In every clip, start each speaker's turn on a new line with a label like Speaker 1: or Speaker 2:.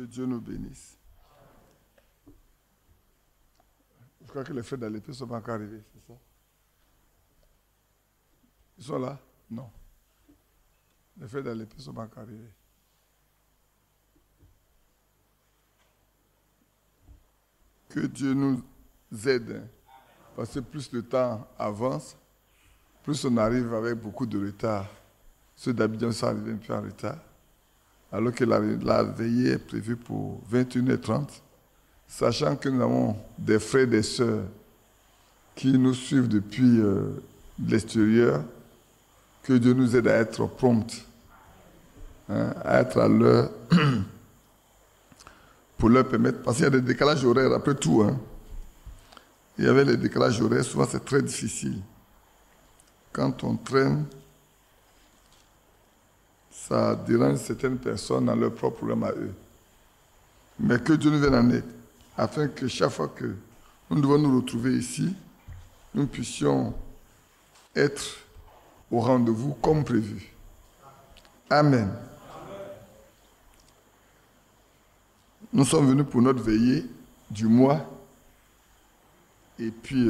Speaker 1: Dieu nous bénisse. Je crois que les frères d'Alépé ne sont pas encore arrivés, c'est ça? Ils sont là? Non. Les frères d'Alépé ne sont pas encore arrivés. Que Dieu nous aide. Parce que plus le temps avance, plus on arrive avec beaucoup de retard. Ceux d'Abidjan sont arrivés un peu en retard. Alors que la veillée est prévue pour 21h30, sachant que nous avons des frères et des sœurs qui nous suivent depuis l'extérieur, que Dieu nous aide à être prompts, à être à l'heure, pour leur permettre, parce qu'il y a des décalages horaires après tout. Il y avait les décalages horaires, souvent c'est très difficile. Quand on traîne, ça dérange certaines personnes dans leur propre problème à eux. Mais que Dieu nous vienne en aide, afin que chaque fois que nous devons nous retrouver ici, nous puissions être au rendez-vous comme prévu. Amen. Nous sommes venus pour notre veillée du mois et puis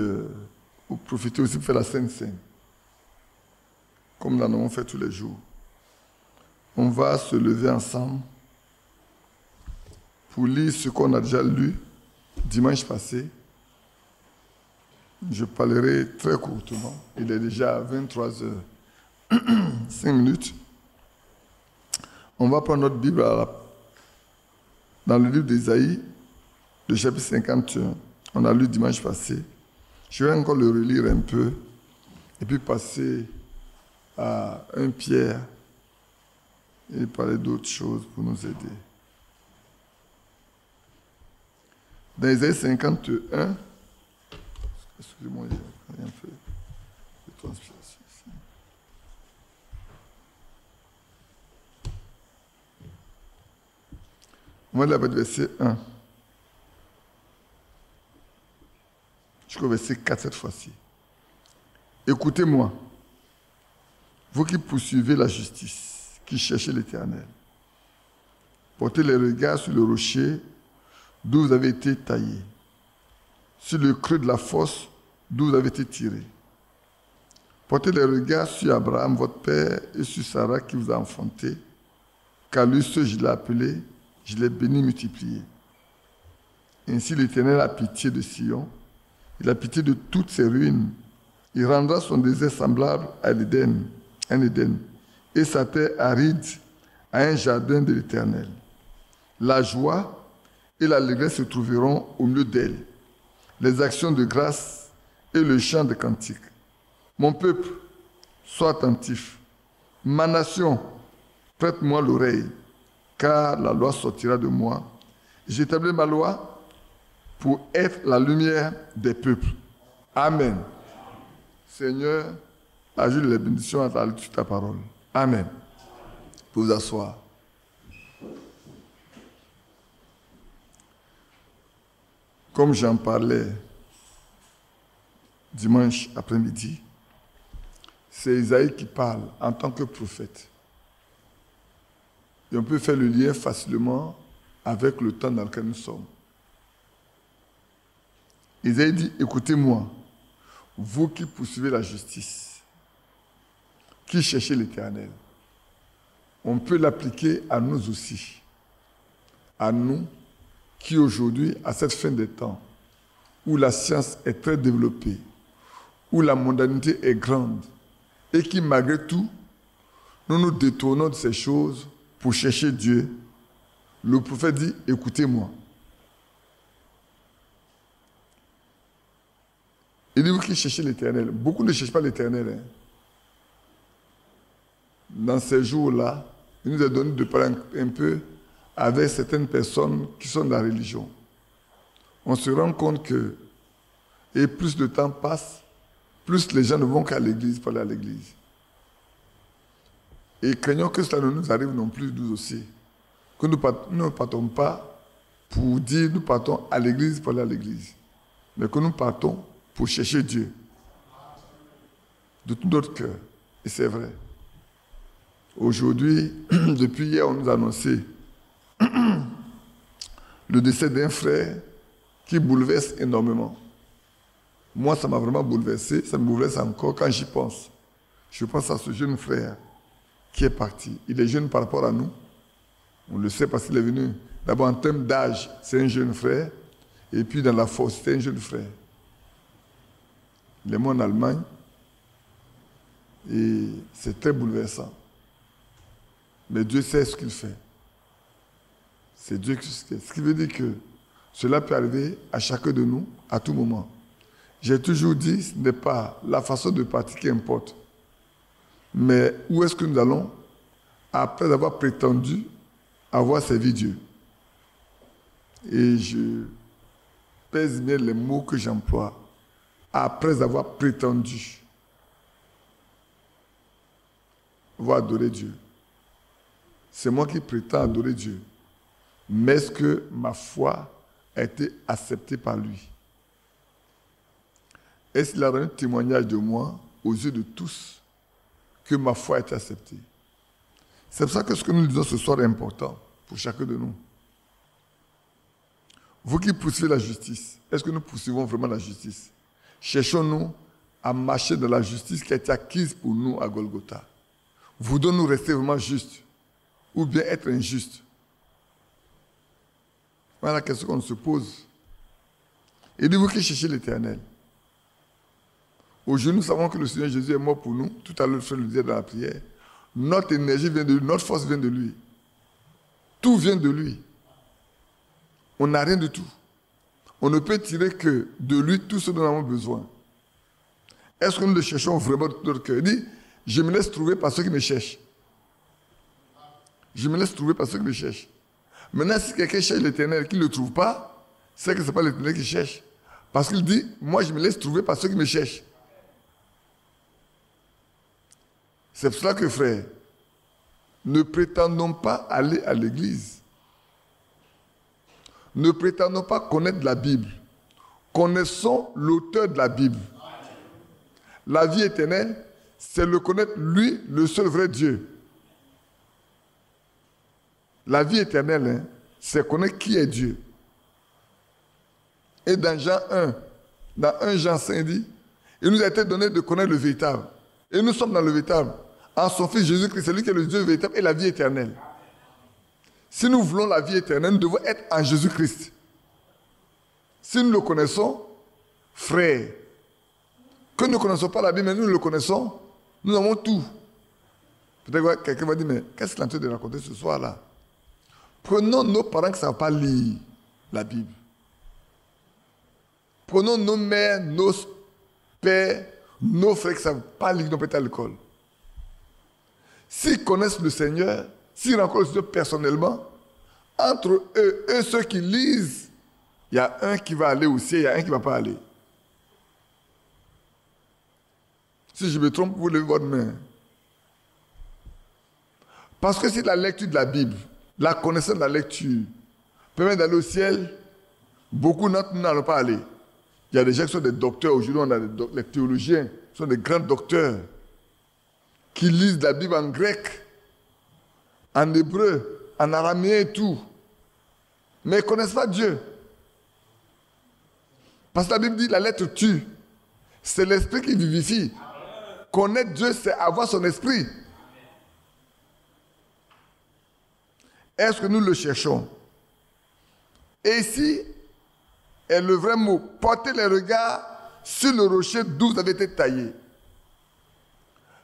Speaker 1: pour profiter aussi pour faire la Sainte Seine, comme nous en avons fait tous les jours. On va se lever ensemble pour lire ce qu'on a déjà lu dimanche passé. Je parlerai très courtement. Il est déjà 23h05. On va prendre notre Bible dans le livre d'Ésaïe, le chapitre 51. On a lu dimanche passé. Je vais encore le relire un peu et puis passer à 1 Pierre et parler d'autres choses pour nous aider. Dans Ésaïe 51, excusez-moi, il n'y a rien fait de transpiration ici. On va lire le verset 1 jusqu'au verset 4 cette fois-ci. Écoutez-moi, vous qui poursuivez la justice, qui cherchez l'Éternel. Portez les regards sur le rocher d'où vous avez été taillé, sur le creux de la fosse d'où vous avez été tiré. Portez les regards sur Abraham, votre père, et sur Sarah qui vous a enfanté, car lui, ceux je l'ai appelé, je l'ai béni, multiplié. Ainsi l'Éternel a pitié de Sion, il a pitié de toutes ses ruines. Il rendra son désert semblable à l'Éden, un Éden, et sa terre aride à un jardin de l'Éternel. La joie et l'allégresse se trouveront au milieu d'elle, les actions de grâce et le chant de cantiques. Mon peuple, sois attentif. Ma nation, prête-moi l'oreille, car la loi sortira de moi. J'établis ma loi pour être la lumière des peuples. Amen. Seigneur, ajoute les bénédictions à la lecture de ta parole. Amen. Pour vous asseoir. Comme j'en parlais dimanche après-midi, c'est Isaïe qui parle en tant que prophète. Et on peut faire le lien facilement avec le temps dans lequel nous sommes. Isaïe dit, écoutez-moi, vous qui poursuivez la justice, qui cherchez l'Éternel. On peut l'appliquer à nous aussi. À nous qui aujourd'hui, à cette fin des temps, où la science est très développée, où la mondanité est grande, et qui malgré tout, nous nous détournons de ces choses pour chercher Dieu. Le prophète dit, écoutez-moi. Il dit, vous qui cherchez l'Éternel. Beaucoup ne cherchent pas l'Éternel. Dans ces jours-là, il nous a donné de parler un peu avec certaines personnes qui sont dans la religion. On se rend compte que, et plus le temps passe, plus les gens ne vont qu'à l'église pour aller à l'église. Et craignons que cela ne nous arrive non plus, nous aussi. Que nous ne partons pas pour dire nous partons à l'église pour aller à l'église, mais que nous partons pour chercher Dieu de tout notre cœur. Et c'est vrai. Aujourd'hui, depuis hier, on nous a annoncé le décès d'un frère qui bouleverse énormément. Moi, ça m'a vraiment bouleversé, ça me bouleverse encore quand j'y pense. Je pense à ce jeune frère qui est parti. Il est jeune par rapport à nous. On le sait parce qu'il est venu. D'abord, en termes d'âge, c'est un jeune frère. Et puis, dans la force, c'est un jeune frère. Il est mort en Allemagne. Et c'est très bouleversant. Mais Dieu sait ce qu'il fait. C'est Dieu qui sait. Ce qui veut dire que cela peut arriver à chacun de nous, à tout moment. J'ai toujours dit, ce n'est pas la façon de partir qui importe. Mais où est-ce que nous allons après avoir prétendu avoir servi Dieu? Et je pèse bien les mots que j'emploie. Après avoir prétendu avoir adoré Dieu. C'est moi qui prétends adorer Dieu. Mais est-ce que ma foi a été acceptée par lui? Est-ce qu'il a donné un témoignage de moi aux yeux de tous que ma foi a été acceptée? C'est pour ça que ce que nous disons ce soir est important pour chacun de nous. Vous qui poursuivez la justice, est-ce que nous poursuivons vraiment la justice? Cherchons-nous à marcher dans la justice qui a été acquise pour nous à Golgotha. Voulons-nous rester vraiment justes ou bien être injustes? Voilà la question qu'on se pose. Et dites-vous qui cherchez l'Éternel. Aujourd'hui, nous savons que le Seigneur Jésus est mort pour nous. Tout à l'heure, le frère le disait dans la prière. Notre énergie vient de lui, notre force vient de lui. Tout vient de lui. On n'a rien du tout. On ne peut tirer que de lui tout ce dont nous avons besoin. Est-ce que nous le cherchons vraiment de tout notre cœur? Il dit, je me laisse trouver par ceux qui me cherchent. Je me laisse trouver par ceux qui me cherchent. Maintenant, si quelqu'un cherche l'Éternel et qu'il ne le trouve pas, c'est que ce n'est pas l'Éternel qui cherche. Parce qu'il dit, moi je me laisse trouver par ceux qui me cherchent. C'est pour cela que, frère, ne prétendons pas aller à l'église. Ne prétendons pas connaître la Bible. Connaissons l'auteur de la Bible. La vie éternelle, c'est le connaître lui, le seul vrai Dieu. La vie éternelle, c'est connaître qui est Dieu. Et dans Jean 1, dans 1 Jean 5, il dit, il nous a été donné de connaître le véritable. Et nous sommes dans le véritable. En son Fils Jésus-Christ, c'est lui qui est le Dieu véritable et la vie éternelle. Si nous voulons la vie éternelle, nous devons être en Jésus-Christ. Si nous le connaissons, frère, que nous ne connaissons pas la Bible, mais nous le connaissons, nous avons tout. Peut-être que quelqu'un va dire, mais qu'est-ce qu'il est en train de raconter ce soir-là? Prenons nos parents qui ne savent pas lire la Bible. Prenons nos mères, nos pères, nos frères qui ne savent pas lire, qui n'ont pas été à l'école. S'ils connaissent le Seigneur, s'ils rencontrent le Seigneur personnellement, entre eux et ceux qui lisent, il y a un qui va aller au ciel, il y a un qui ne va pas aller. Si je me trompe, vous levez votre main. Parce que si la lecture de la Bible, la connaissance de la lecture, permet d'aller au ciel, beaucoup d'entre nous n'allons pas aller. Il y a des gens qui sont des docteurs. Aujourd'hui, on a les théologiens, qui sont des grands docteurs, qui lisent la Bible en grec, en hébreu, en araméen et tout. Mais ils ne connaissent pas Dieu. Parce que la Bible dit la lettre tue. C'est l'esprit qui vivifie. Connaître Dieu, c'est avoir son esprit. Est-ce que nous le cherchons? Et ici est le vrai mot. Portez les regards sur le rocher d'où vous avez été taillé.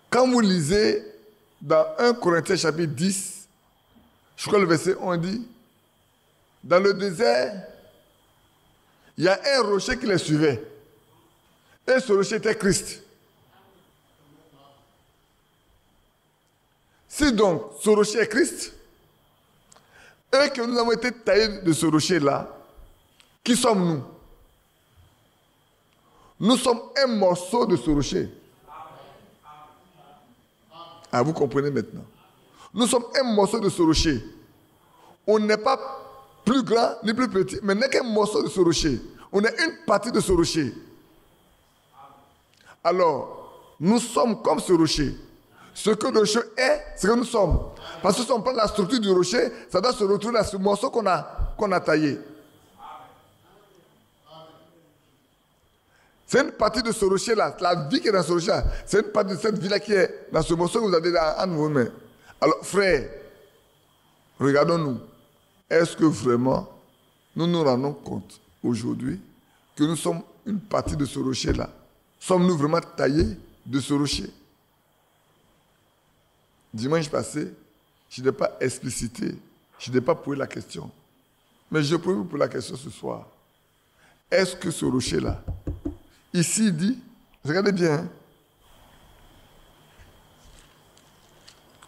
Speaker 1: Quand vous lisez dans 1 Corinthiens chapitre 10, je crois le verset 1 dit, dans le désert, il y a un rocher qui les suivait. Et ce rocher était Christ. Si donc ce rocher est Christ, et que nous avons été taillés de ce rocher-là, qui sommes-nous? Nous sommes un morceau de ce rocher. Ah, vous comprenez maintenant. Nous sommes un morceau de ce rocher. On n'est pas plus grand ni plus petit, mais n'est qu'un morceau de ce rocher. On est une partie de ce rocher. Alors, nous sommes comme ce rocher. Ce que le rocher est, c'est que nous sommes. Parce que si on prend la structure du rocher, ça doit se retrouver dans ce morceau qu'on a taillé. C'est une partie de ce rocher-là. La vie qui est dans ce rocher-là, c'est une partie de cette vie-là qui est dans ce morceau que vous avez dans vos mains. Alors, frères, regardons-nous. Est-ce que vraiment, nous nous rendons compte aujourd'hui que nous sommes une partie de ce rocher-là? Sommes-nous vraiment taillés de ce rocher? Dimanche passé, je n'ai pas explicité, je n'ai pas posé la question. Mais je peux vous poser la question ce soir. Est-ce que ce rocher-là, ici il dit, regardez bien, hein?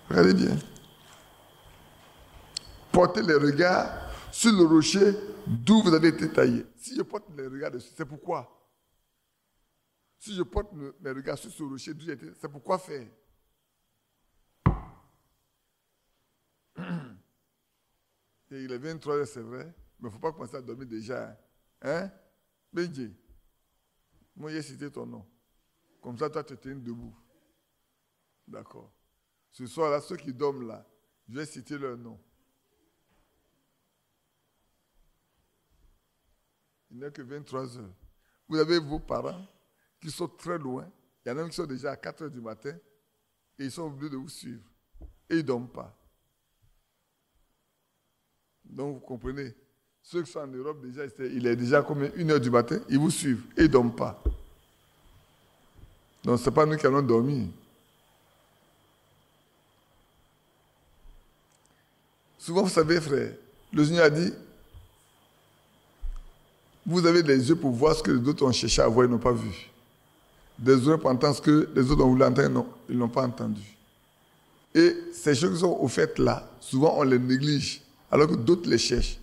Speaker 1: Regardez bien. Portez les regards sur le rocher d'où vous avez été taillé. Si je porte les regards dessus, c'est pourquoi? Si je porte mes regards sur ce rocher d'où j'ai été, c'est pourquoi faire? Et il est 23h, c'est vrai, mais il ne faut pas commencer à dormir déjà. Hein? Benji, moi j'ai cité ton nom. Comme ça, toi, tu tiens debout. D'accord. Ce soir-là, ceux qui dorment là, je vais citer leur nom. Il n'est que 23h. Vous avez vos parents qui sont très loin. Il y en a qui sont déjà à 4h du matin et ils sont obligés de vous suivre. Et ils ne dorment pas. Donc, vous comprenez, ceux qui sont en Europe, déjà, il est déjà comme 1h du matin, ils vous suivent et ils ne dorment pas. Donc, ce n'est pas nous qui allons dormir. Souvent, vous savez, frère, le Seigneur a dit, vous avez des yeux pour voir ce que les autres ont cherché à voir et n'ont pas vu. Des oreilles pour entendre ce que les autres ont voulu entendre, non, ils n'ont pas entendu. Et ces choses qui sont offertes là, souvent on les néglige, alors que d'autres les cherchent.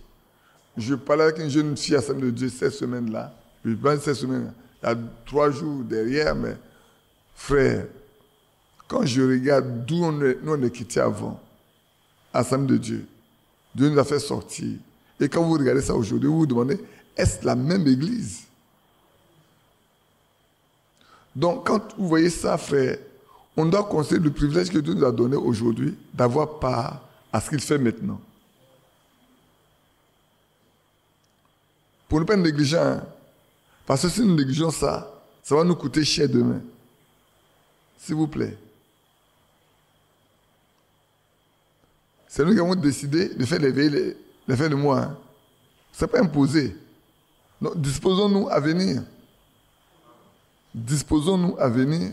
Speaker 1: Je parlais avec une jeune fille à Saint de Dieu cette semaine-là. Je pense cette semaine, il y a 3 jours derrière, mais frère, quand je regarde d'où nous on est quittés avant, à Saint de Dieu, Dieu nous a fait sortir. Et quand vous regardez ça aujourd'hui, vous vous demandez, est-ce la même église? Donc, quand vous voyez ça, frère, on doit considérer le privilège que Dieu nous a donné aujourd'hui d'avoir part à ce qu'il fait maintenant. Pour ne pas être négligent, hein? Parce que si nous négligeons ça, ça va nous coûter cher demain. S'il vous plaît. C'est nous qui avons décidé de faire les veillées, les fins de mois. Hein? Ce n'est pas imposé. Donc, disposons-nous à venir. Disposons-nous à venir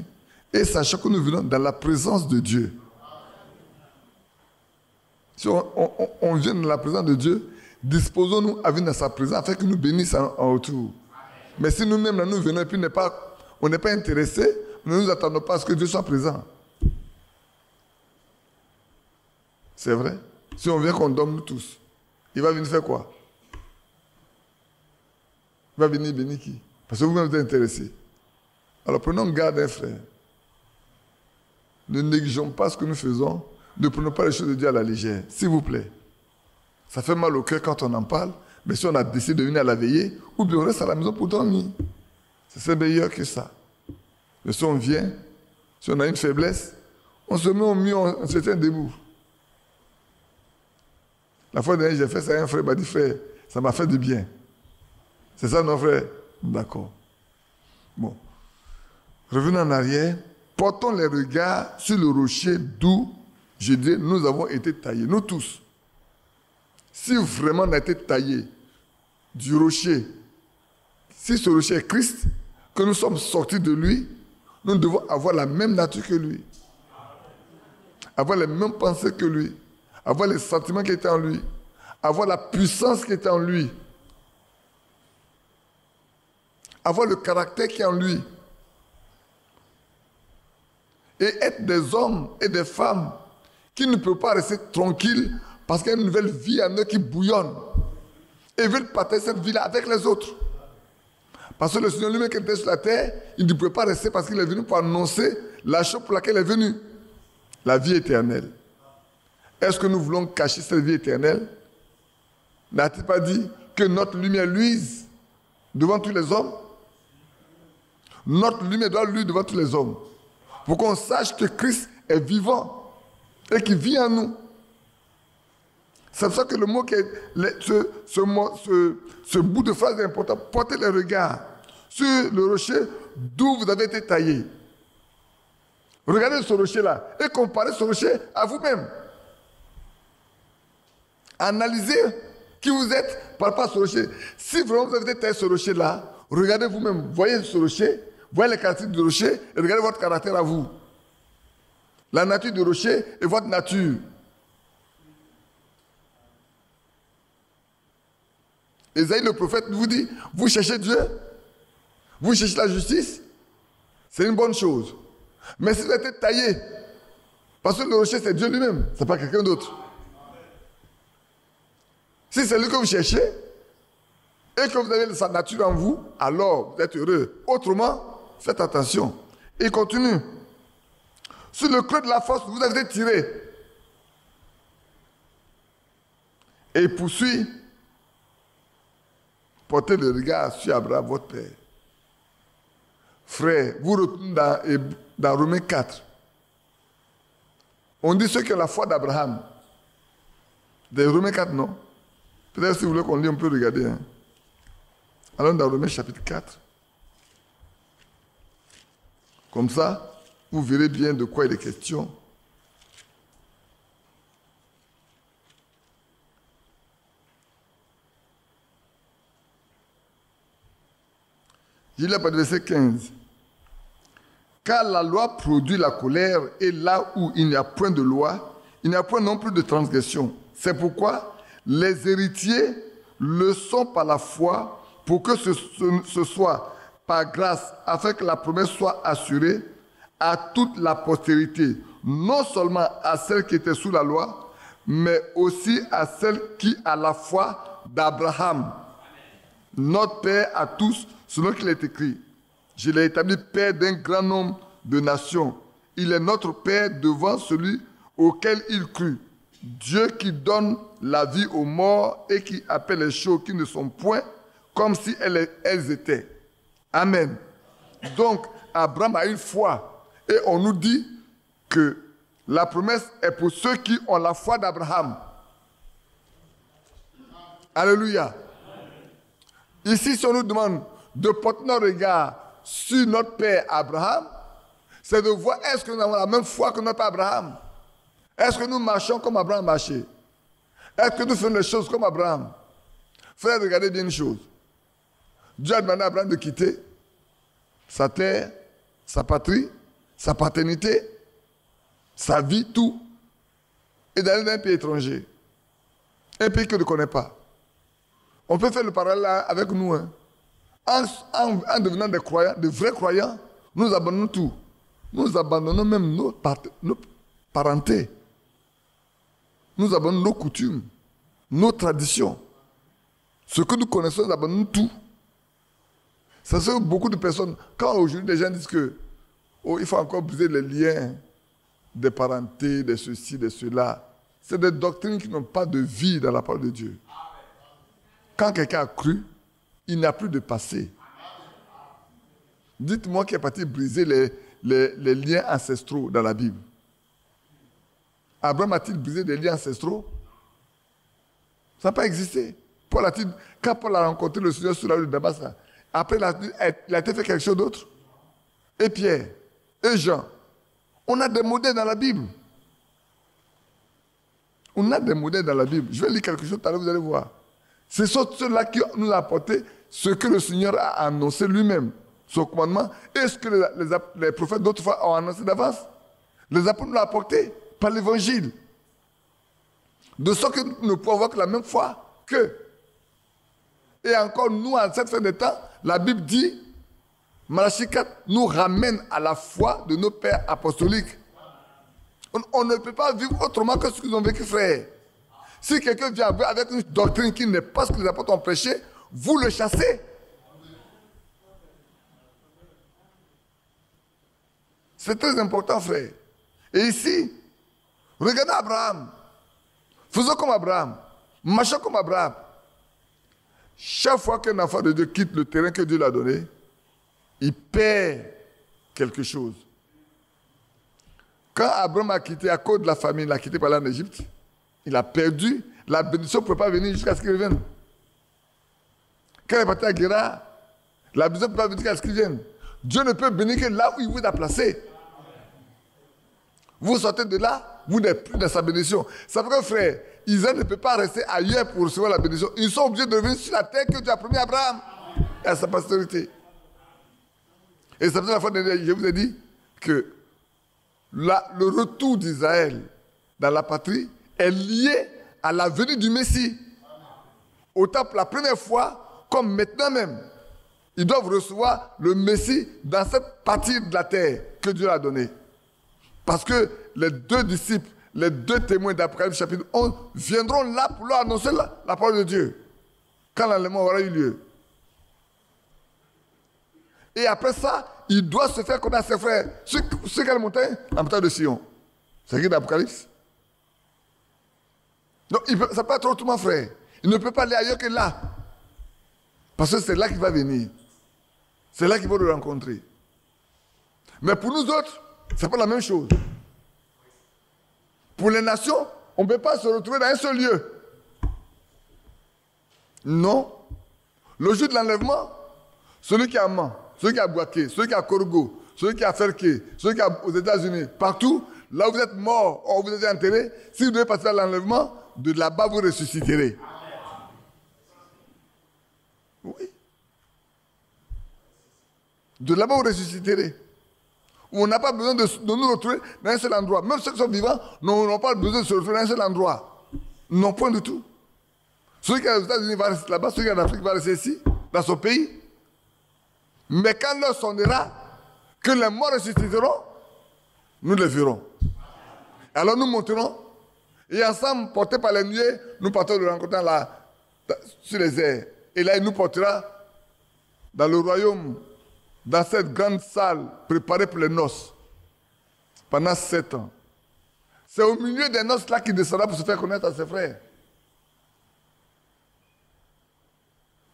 Speaker 1: et sachant que nous venons dans la présence de Dieu. Si on vient dans la présence de Dieu, disposons-nous à venir dans sa présence afin qu'il nous bénisse en retour. Mais si nous-mêmes là, nous venons et puis on n'est pas intéressés, nous ne nous attendons pas à ce que Dieu soit présent. C'est vrai. Si on vient qu'on dorme nous tous, il va venir faire quoi? Il va venir bénir qui? Parce que vous-même vous êtes intéressés. Alors prenons garde, hein, frère. Ne négligeons pas ce que nous faisons. Ne prenons pas les choses de Dieu à la légère. S'il vous plaît. Ça fait mal au cœur quand on en parle. Mais si on a décidé de venir à la veillée, ou bien on reste à la maison pour dormir. C'est meilleur que ça. Mais si on vient, si on a une faiblesse, on se met au mieux, on se tient debout. La fois dernière, j'ai fait ça à un frère, il m'a dit, frère, ça m'a fait du bien. C'est ça, non, frère? D'accord. Bon. Revenons en arrière. Portons les regards sur le rocher d'où, je dis, nous avons été taillés. Nous tous. Si vraiment on a été taillés du rocher, si ce rocher est Christ, que nous sommes sortis de lui, nous devons avoir la même nature que lui. Avoir les mêmes pensées que lui. Avoir les sentiments qui étaient en lui. Avoir la puissance qui était en lui. Avoir le caractère qui est en lui. Et être des hommes et des femmes qui ne peuvent pas rester tranquilles parce qu'il y a une nouvelle vie en eux qui bouillonne. Et veulent partager cette vie-là avec les autres. Parce que le Seigneur lui-même qui était sur la terre, il ne pouvait pas rester parce qu'il est venu pour annoncer la chose pour laquelle il est venu. La vie éternelle. Est-ce que nous voulons cacher cette vie éternelle? N'a-t-il pas dit que notre lumière luise devant tous les hommes? Notre lumière doit luire devant tous les hommes. Pour qu'on sache que Christ est vivant et qu'il vit en nous. C'est pour ça que le mot ce bout de phrase est important. Portez les regards sur le rocher d'où vous avez été taillé. Regardez ce rocher-là et comparez ce rocher à vous-même. Analysez qui vous êtes par rapport à ce rocher. Si vraiment vous avez été taillé ce rocher-là, regardez vous-même, voyez ce rocher, voyez les caractéristiques du rocher et regardez votre caractère à vous. La nature du rocher et votre nature. Ésaïe le prophète vous dit, vous cherchez Dieu, vous cherchez la justice, c'est une bonne chose. Mais si vous êtes taillé, parce que le rocher c'est Dieu lui-même, ce n'est pas quelqu'un d'autre. Si c'est lui que vous cherchez, et que vous avez sa nature en vous, alors vous êtes heureux. Autrement, faites attention. Il continue. Sur le creux de la force, vous avez été tiré. Et il poursuit. Portez le regard sur Abraham, votre père. Frère, vous retournez dans Romains 4. On dit ceux qui ont la foi d'Abraham. Des Romains 4, non? Peut-être si vous voulez qu'on lit, on peut regarder. Hein. Allons dans Romains chapitre 4. Comme ça, vous verrez bien de quoi il est question. Il lis le verset 15. Car la loi produit la colère, et là où il n'y a point de loi, il n'y a point non plus de transgression. C'est pourquoi les héritiers le sont par la foi, pour que ce soit par grâce, afin que la promesse soit assurée à toute la postérité, non seulement à celle qui était sous la loi, mais aussi à celle qui a la foi d'Abraham, notre Père à tous, selon qu'il est écrit. Je l'ai établi Père d'un grand nombre de nations. Il est notre Père devant celui auquel il crut. Dieu qui donne la vie aux morts et qui appelle les choses qui ne sont point comme si elles étaient. Amen. Donc, Abraham a une foi. Et on nous dit que la promesse est pour ceux qui ont la foi d'Abraham. Alléluia. Ici, si on nous demande de porter nos regards sur notre père Abraham, c'est de voir est-ce que nous avons la même foi que notre père Abraham. Est-ce que nous marchons comme Abraham marchait? Est-ce que nous faisons les choses comme Abraham? Frère, regardez bien une chose. Dieu a demandé à Abraham de quitter sa terre, sa patrie, sa paternité, sa vie, tout, et d'aller dans un pays étranger. Un pays qu'il ne connaît pas. On peut faire le parallèle avec nous. Hein. En devenant des croyants, de vrais croyants, nous abandonnons tout. Nous abandonnons même nos parentés. Nous abandonnons nos coutumes, nos traditions. Ce que nous connaissons, nous abandonnons tout. Ça fait beaucoup de personnes, quand aujourd'hui les gens disent que il faut encore briser les liens des parentés, de ceci, de cela, c'est des doctrines qui n'ont pas de vie dans la parole de Dieu. Quand quelqu'un a cru, il n'a plus de passé. Dites-moi qui est parti briser les liens ancestraux dans la Bible. Abraham a-t-il brisé des liens ancestraux? Ça n'a pas existé. Quand Paul a rencontré le Seigneur sur la rue de Damas, après il a été fait quelque chose d'autre. Et Pierre, et Jean. On a des modèles dans la Bible. On a des modèles dans la Bible. Je vais lire quelque chose tout à l'heure, vous allez voir. Ce sont ceux-là qui nous ont apporté ce que le Seigneur a annoncé lui-même, son commandement, et ce que les prophètes d'autres fois ont annoncé d'avance. Les apôtres nous l'ont apporté par l'évangile. De sorte que nous ne pouvons avoir que la même foi qu'eux. Et encore, nous, à cette fin de temps, la Bible dit, Malachie 4 nous ramène à la foi de nos pères apostoliques. On ne peut pas vivre autrement que ce qu'ils ont vécu, frère. Si quelqu'un vient avec une doctrine qui n'est pas ce que les apôtres ont prêché, vous le chassez. C'est très important, frère. Et ici, regardez Abraham. Faisons comme Abraham. Marchons comme Abraham. Chaque fois qu'un enfant de Dieu quitte le terrain que Dieu lui a donné, il perd quelque chose. Quand Abraham a quitté à cause de la famine, il a quitté par là en Égypte, il a perdu. La bénédiction ne pouvait pas venir jusqu'à ce qu'il revienne. Quand il est parti à Guéra, La bénédiction ne peut pas venir qu'à ce qu'il vienne. Dieu ne peut bénir que là où il vous a placé. Vous sortez de là, vous n'êtes plus dans sa bénédiction. C'est vrai, frère, Israël ne peut pas rester ailleurs pour recevoir la bénédiction. Ils sont obligés de revenir sur la terre que Dieu a promis à Abraham et à sa postérité. Et c'est pour ça la fois dernière, je vous ai dit que le retour d'Israël dans la patrie est lié à la venue du Messie. Autant pour la première fois, comme maintenant même, ils doivent recevoir le Messie dans cette partie de la terre que Dieu a donnée. Parce que les deux disciples, les deux témoins d'Apocalypse chapitre 11 viendront là pour leur annoncer la parole de Dieu. Quand l'enlèvement aura eu lieu. Et après ça, il doit se faire connaître à ses frères. Sur quelle montagne? La montagne de Sion. C'est écrit dans l'Apocalypse. Donc, ça peut être autrement, frère. Il ne peut pas aller ailleurs que là. Parce que c'est là qu'il va venir. C'est là qu'il va le rencontrer. Mais pour nous autres, ce n'est pas la même chose. Pour les nations, on ne peut pas se retrouver dans un seul lieu. Non. Le jour de l'enlèvement, celui qui a Mans, celui qui a Boaké, celui qui a Corgo, celui qui a Ferké, celui qui a aux États-Unis, partout, là où vous êtes mort, ou vous êtes enterré, si vous devez passer à l'enlèvement, de là-bas vous ressusciterez. Oui. De là-bas vous ressusciterez. On n'a pas besoin de nous retrouver dans un seul endroit. Même ceux qui sont vivants n'ont pas besoin de se retrouver dans un seul endroit. Non, point du tout. Celui qui est aux États-Unis va rester là-bas, celui qui est en Afrique va rester ici, dans son pays. Mais quand l'heure sonnera, que les morts ressusciteront, nous les verrons. Alors nous monterons, et ensemble, portés par les nuées, nous partons le rencontrer là, sur les airs. Et là, il nous portera dans le royaume, dans cette grande salle préparée pour les noces, pendant 7 ans. C'est au milieu des noces là qu'il descendra pour se faire connaître à ses frères.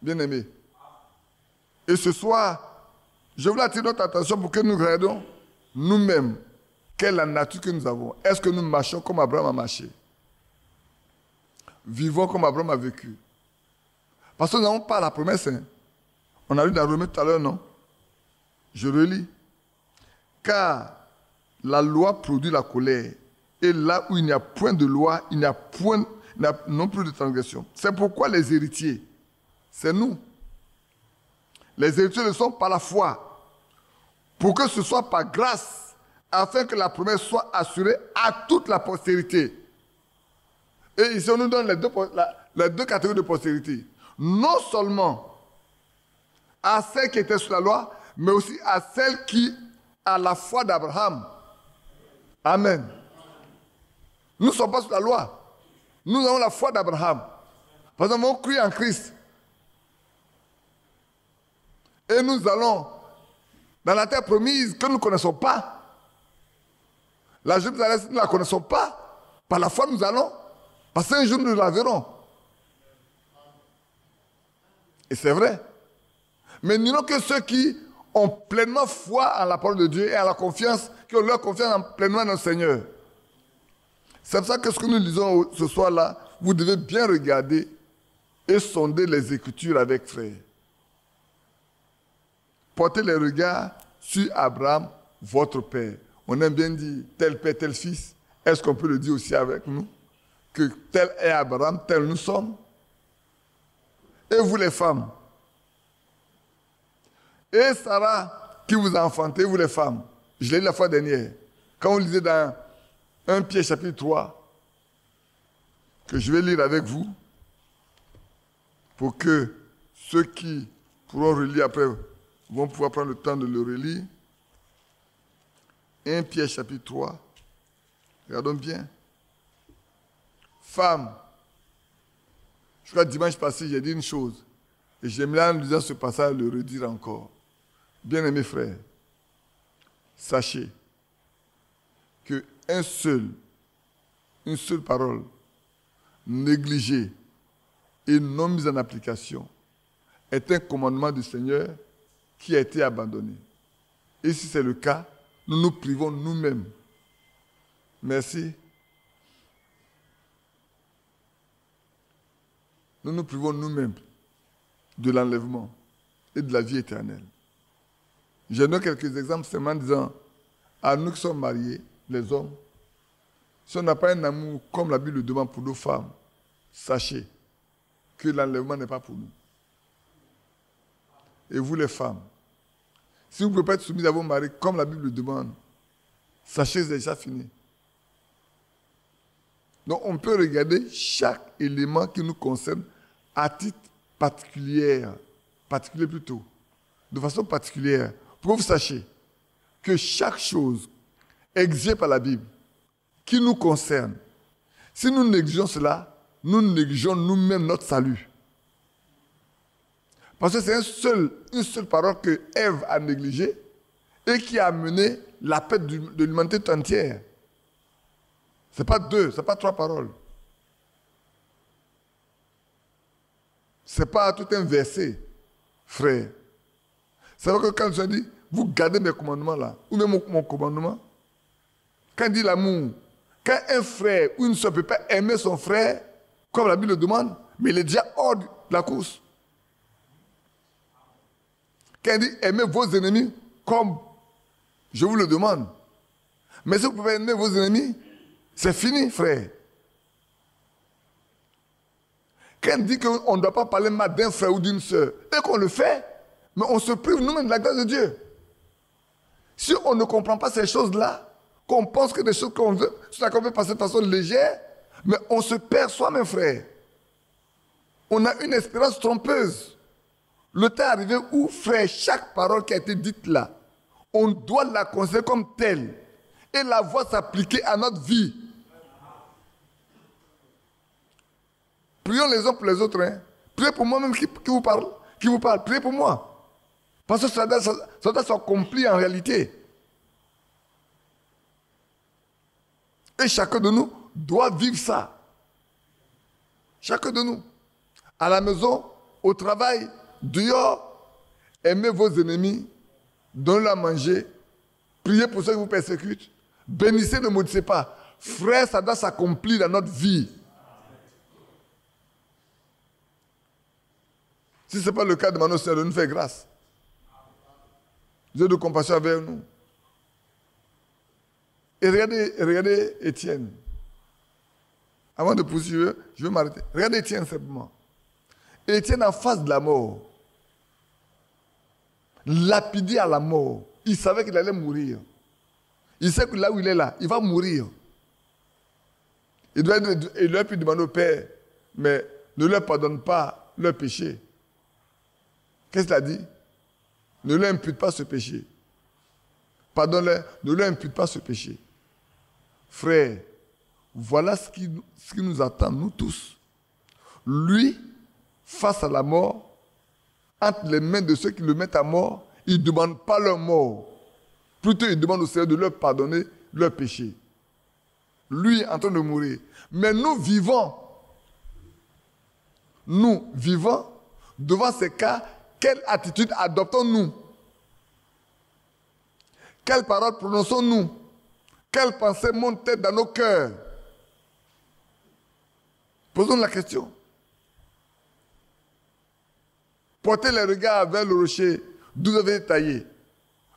Speaker 1: Bien-aimés. Et ce soir, je voulais attirer notre attention pour que nous regardions nous-mêmes quelle est la nature que nous avons. Est-ce que nous marchons comme Abraham a marché? Vivons comme Abraham a vécu. Parce que nous n'avons pas la promesse. Hein. On a lu dans Romains tout à l'heure, non? Je relis. Car la loi produit la colère. Et là où il n'y a point de loi, il n'y a point non plus de transgression. C'est pourquoi les héritiers, c'est nous. Les héritiers le sont par la foi. Pour que ce soit par grâce, afin que la promesse soit assurée à toute la postérité. Et ici, on nous donne les deux catégories de postérité. Non seulement à celles qui étaient sous la loi, mais aussi à celles qui, à la foi d'Abraham. Amen. Nous ne sommes pas sous la loi. Nous avons la foi d'Abraham. Parce que nous avons cru en Christ. Et nous allons dans la terre promise que nous ne connaissons pas. La Jérusalem, nous ne la connaissons pas. Par la foi, nous allons. Parce qu'un jour, nous la verrons. Et c'est vrai. Mais nous n'avons que ceux qui ont pleinement foi en la parole de Dieu et en la confiance, qui ont leur confiance pleinement dans le Seigneur. C'est pour ça que ce que nous lisons ce soir-là, vous devez bien regarder et sonder les Écritures avec frère. Portez les regards sur Abraham, votre père. On aime bien dire tel père, tel fils. Est-ce qu'on peut le dire aussi avec nous? Que tel est Abraham, tel nous sommes. Et vous les femmes. Et Sarah qui vous a enfanté, vous les femmes. Je l'ai dit la fois dernière. Quand on lisait dans 1 Pierre chapitre 3, que je vais lire avec vous, pour que ceux qui pourront relire après vont pouvoir prendre le temps de le relire. 1 Pierre chapitre 3. Regardons bien. Femmes. Je crois que dimanche passé, j'ai dit une chose. Et j'aimerais en lisant ce passage le redire encore. Bien-aimés frères, sachez qu'une seule parole négligée et non mise en application est un commandement du Seigneur qui a été abandonné. Et si c'est le cas, nous nous privons nous-mêmes. Merci. Nous nous privons nous-mêmes de l'enlèvement. et de la vie éternelle. Je donne quelques exemples seulement en disant, à nous qui sommes mariés, les hommes, si on n'a pas un amour comme la Bible le demande pour nos femmes, sachez que l'enlèvement n'est pas pour nous. Et vous les femmes, si vous ne pouvez pas être soumis à vos maris comme la Bible le demande, sachez que c'est déjà fini. Donc on peut regarder chaque élément qui nous concerne à titre particulier plutôt, de façon particulière, pour que vous sachiez que chaque chose exigée par la Bible qui nous concerne, si nous négligeons cela, nous négligeons nous-mêmes notre salut. Parce que c'est une seule parole que Ève a négligée et qui a amené la perte de l'humanité tout entière. Ce n'est pas deux, ce n'est pas trois paroles. Ce n'est pas tout un verset, frère. C'est vrai que quand je dis, vous gardez mes commandements là, ou même mon commandement, quand il dit l'amour, quand un frère ou une soeur ne peut pas aimer son frère, comme la Bible le demande, mais il est déjà hors de la course. Quand il dit aimez vos ennemis comme je vous le demande. Mais si vous pouvez aimer vos ennemis, c'est fini, frère. Quand il dit qu'on ne doit pas parler mal d'un frère ou d'une soeur, et qu'on le fait, mais on se prive nous-mêmes de la grâce de Dieu. Si on ne comprend pas ces choses-là, qu'on pense que des choses qu'on veut, c'est qu'on veut passer de façon légère, mais on se perd soi-même, frère. On a une espérance trompeuse. Le temps est arrivé où, frère, chaque parole qui a été dite là, on doit la considérer comme telle et la voir s'appliquer à notre vie. Prions les uns pour les autres. Hein. Priez pour moi-même qui vous parle. Priez pour moi. Parce que ça doit s'accomplir en réalité. Et chacun de nous doit vivre ça. Chacun de nous. À la maison, au travail, dehors, aimez vos ennemis, donnez-leur à manger, priez pour ceux qui vous persécutent, bénissez, ne maudissez pas. Frère, ça doit s'accomplir dans notre vie. Si ce n'est pas le cas, demandons au Seigneur de nous faire grâce. Dieu de compassion avec nous. Et regardez Étienne. Avant de poursuivre, je vais m'arrêter. Regardez Étienne simplement. Étienne en face de la mort. Lapidé à la mort. Il savait qu'il allait mourir. Il sait que là où il est là, il va mourir. Il doit pu demander au Père, mais ne leur pardonne pas leur péché. Qu'est-ce qu'il a dit? Ne leur impute pas ce péché. Pardonne-leur, ne leur impute pas ce péché. Frère, voilà ce qui nous attend, nous tous. Lui, face à la mort, entre les mains de ceux qui le mettent à mort, il ne demande pas leur mort. Plutôt, il demande au Seigneur de leur pardonner leur péché. Lui, en train de mourir. Mais nous vivons devant ces cas. Quelle attitude adoptons-nous? Quelles paroles prononçons-nous? Quelles pensées montent dans nos cœurs? Posons la question. Portez les regards vers le rocher d'où vous avez été taillé.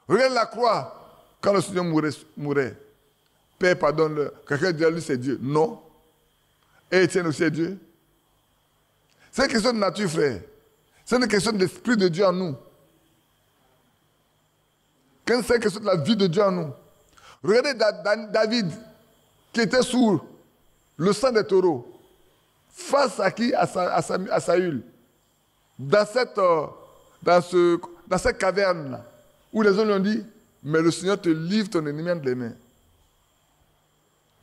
Speaker 1: Regardez la croix quand le Seigneur mourait. Père, pardonne-le. Quelqu'un dit à lui, c'est Dieu. Non. Et Étienne aussi est Dieu. C'est une question de nature, frère. C'est une question de l'Esprit de Dieu en nous. C'est une question de la vie de Dieu en nous. Regardez David, qui était sous le sang des taureaux. Face à qui? À Saül. Dans cette caverne-là, où les hommes lui ont dit, mais le Seigneur te livre ton ennemi entre les mains.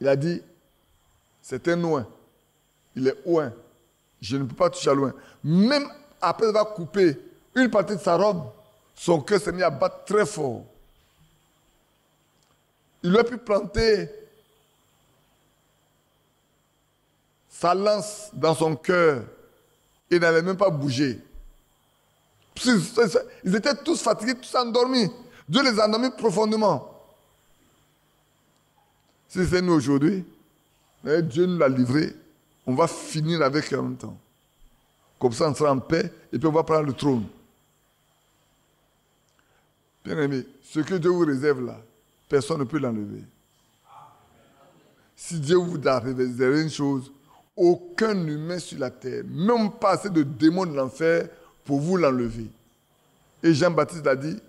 Speaker 1: Il a dit, c'est un oint. Il est oint. Je ne peux pas toucher à loin. Même après avoir coupé une partie de sa robe, son cœur s'est mis à battre très fort. Il aurait pu planter sa lance dans son cœur et n'allait même pas bouger. Ils étaient tous fatigués, tous endormis. Dieu les a endormis profondément. Si c'est nous aujourd'hui, Dieu nous l'a livré, on va finir avec eux en même temps. Comme ça, on sera en paix et puis on va prendre le trône. Bien-aimé, ce que Dieu vous réserve là, personne ne peut l'enlever. Si Dieu vous a réservé une chose, aucun humain sur la terre, même pas assez de démons de l'enfer pour vous l'enlever. Et Jean-Baptiste a dit,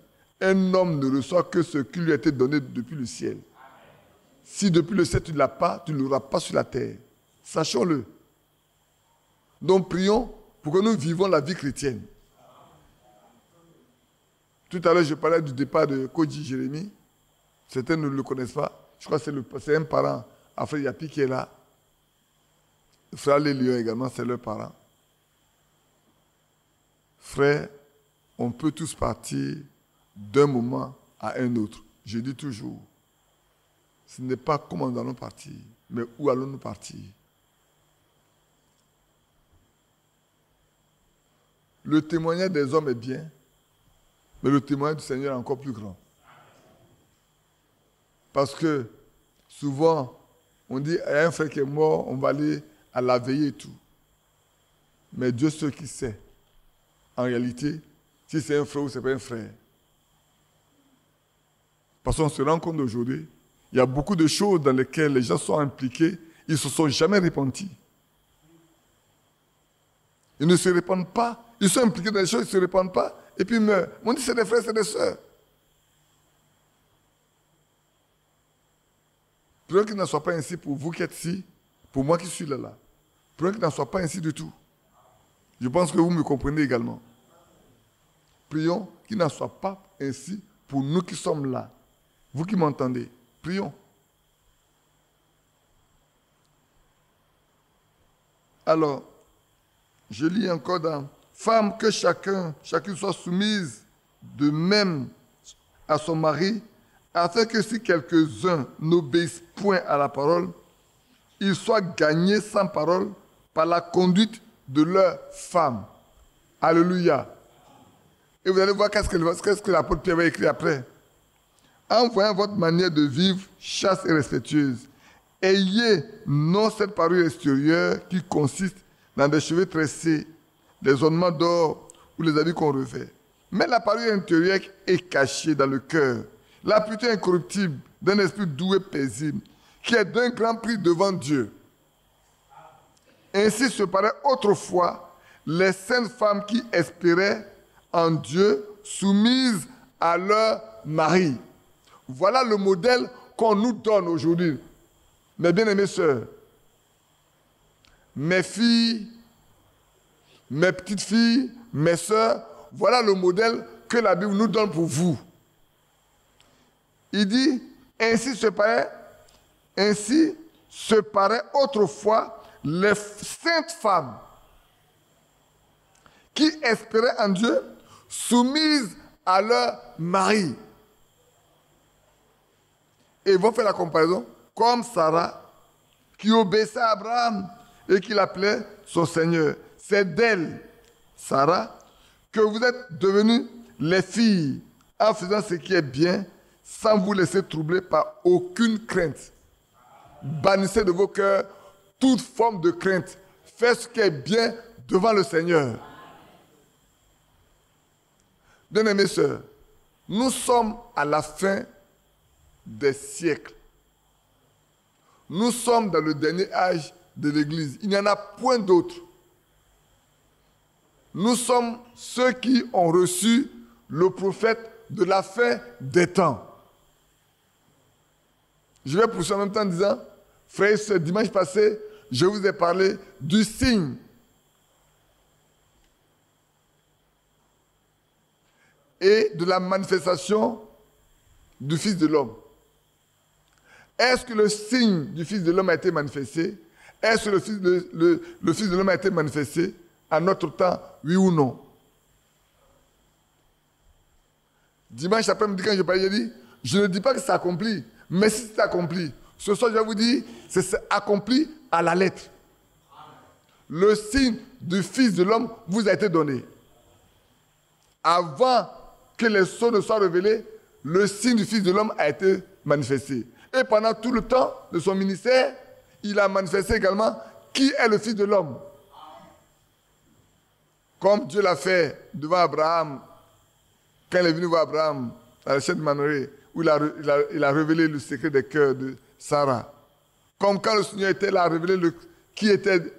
Speaker 1: un homme ne reçoit que ce qui lui a été donné depuis le ciel. Si depuis le ciel tu ne l'as pas, tu ne l'auras pas sur la terre. Sachons-le. Donc prions pour que nous vivons la vie chrétienne. Tout à l'heure, je parlais du départ de Koji Jérémie. Certains ne le connaissent pas. Je crois que c'est un parent, Frère Yapi, qui est là. Frère Lélion également, c'est leur parent. Frère, on peut tous partir d'un moment à un autre. Je dis toujours, ce n'est pas comment nous allons partir, mais où allons-nous partir. Le témoignage des hommes est bien, mais le témoignage du Seigneur est encore plus grand. Parce que souvent, on dit, il y a un frère qui est mort, on va aller à la veillée et tout. Mais Dieu seul qui sait, en réalité, si c'est un frère ou ce n'est pas un frère. Parce qu'on se rend compte aujourd'hui, il y a beaucoup de choses dans lesquelles les gens sont impliqués, ils ne se sont jamais repentis. Ils ne se répandent pas. Ils sont impliqués dans les choses, ils ne se répandent pas. Et puis ils meurent. On dit c'est des frères, c'est des sœurs. Prions qu'il n'en soit pas ainsi pour vous qui êtes ici, pour moi qui suis là. Prions qu'il n'en soit pas ainsi du tout. Je pense que vous me comprenez également. Prions qu'il n'en soit pas ainsi pour nous qui sommes là. Vous qui m'entendez, prions. Alors, je lis encore dans Femme, que chacune soit soumise de même à son mari, afin que si quelques-uns n'obéissent point à la parole, ils soient gagnés sans parole par la conduite de leur femme. Alléluia. Et vous allez voir qu'est-ce que l'apôtre Pierre va écrire après. En voyant votre manière de vivre chaste et respectueuse, ayez non cette parure extérieure qui consiste dans des cheveux tressés, des ornements d'or ou les habits qu'on revêt. Mais la parure intérieure est cachée dans le cœur, la pureté incorruptible d'un esprit doux et paisible, qui est d'un grand prix devant Dieu. Ainsi se paraît autrefois les saintes femmes qui espéraient en Dieu, soumises à leur mari. Voilà le modèle qu'on nous donne aujourd'hui. Mes bien-aimées sœurs, mes filles, mes petites filles, mes sœurs, voilà le modèle que la Bible nous donne pour vous. Il dit, ainsi se paraît autrefois les saintes femmes qui espéraient en Dieu, soumises à leur mari. Et ils vont faire la comparaison, comme Sarah, qui obéissait à Abraham et qui l'appelait son Seigneur. C'est d'elle, Sarah, que vous êtes devenues les filles en faisant ce qui est bien, sans vous laisser troubler par aucune crainte. Bannissez de vos cœurs toute forme de crainte. Faites ce qui est bien devant le Seigneur. Bien-aimées sœurs, nous sommes à la fin des siècles. Nous sommes dans le dernier âge de l'Église. Il n'y en a point d'autre. Nous sommes ceux qui ont reçu le prophète de la fin des temps. Je vais poursuivre en même temps en disant, frères, ce dimanche passé, je vous ai parlé du signe. Et de la manifestation du Fils de l'homme. Est-ce que le signe du Fils de l'homme a été manifesté? Est-ce que le Fils de l'homme a été manifesté à notre temps, oui ou non? Dimanche après-midi, quand je parlais, j'ai dit, je ne dis pas que c'est accompli, mais si c'est accompli, ce soir, je vais vous dire, c'est accompli à la lettre. Le signe du Fils de l'homme vous a été donné. Avant que les sceaux ne soient révélés, le signe du Fils de l'homme a été manifesté. Et pendant tout le temps de son ministère, il a manifesté également qui est le Fils de l'homme. Comme Dieu l'a fait devant Abraham, quand il est venu voir Abraham dans la chaîne de Manoé, où il a révélé le secret des cœurs de Sarah. Comme quand le Seigneur était là, a révélé qui était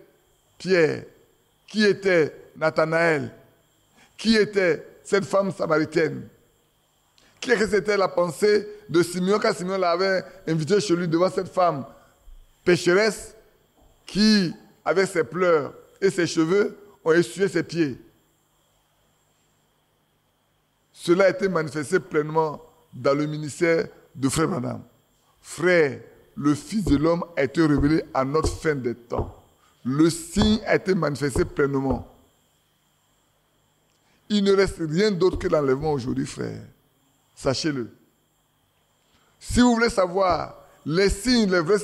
Speaker 1: Pierre, qui était Nathanaël, qui était cette femme samaritaine. Qu'est-ce que c'était la pensée de Simeon quand Simeon l'avait invité chez lui devant cette femme pécheresse qui, avec ses pleurs et ses cheveux, ont essuyé ses pieds. Cela a été manifesté pleinement dans le ministère de Frère Branham. Frère, le Fils de l'homme a été révélé à notre fin des temps. Le signe a été manifesté pleinement. Il ne reste rien d'autre que l'enlèvement aujourd'hui, frère. Sachez-le. Si vous voulez savoir les signes, les vrais...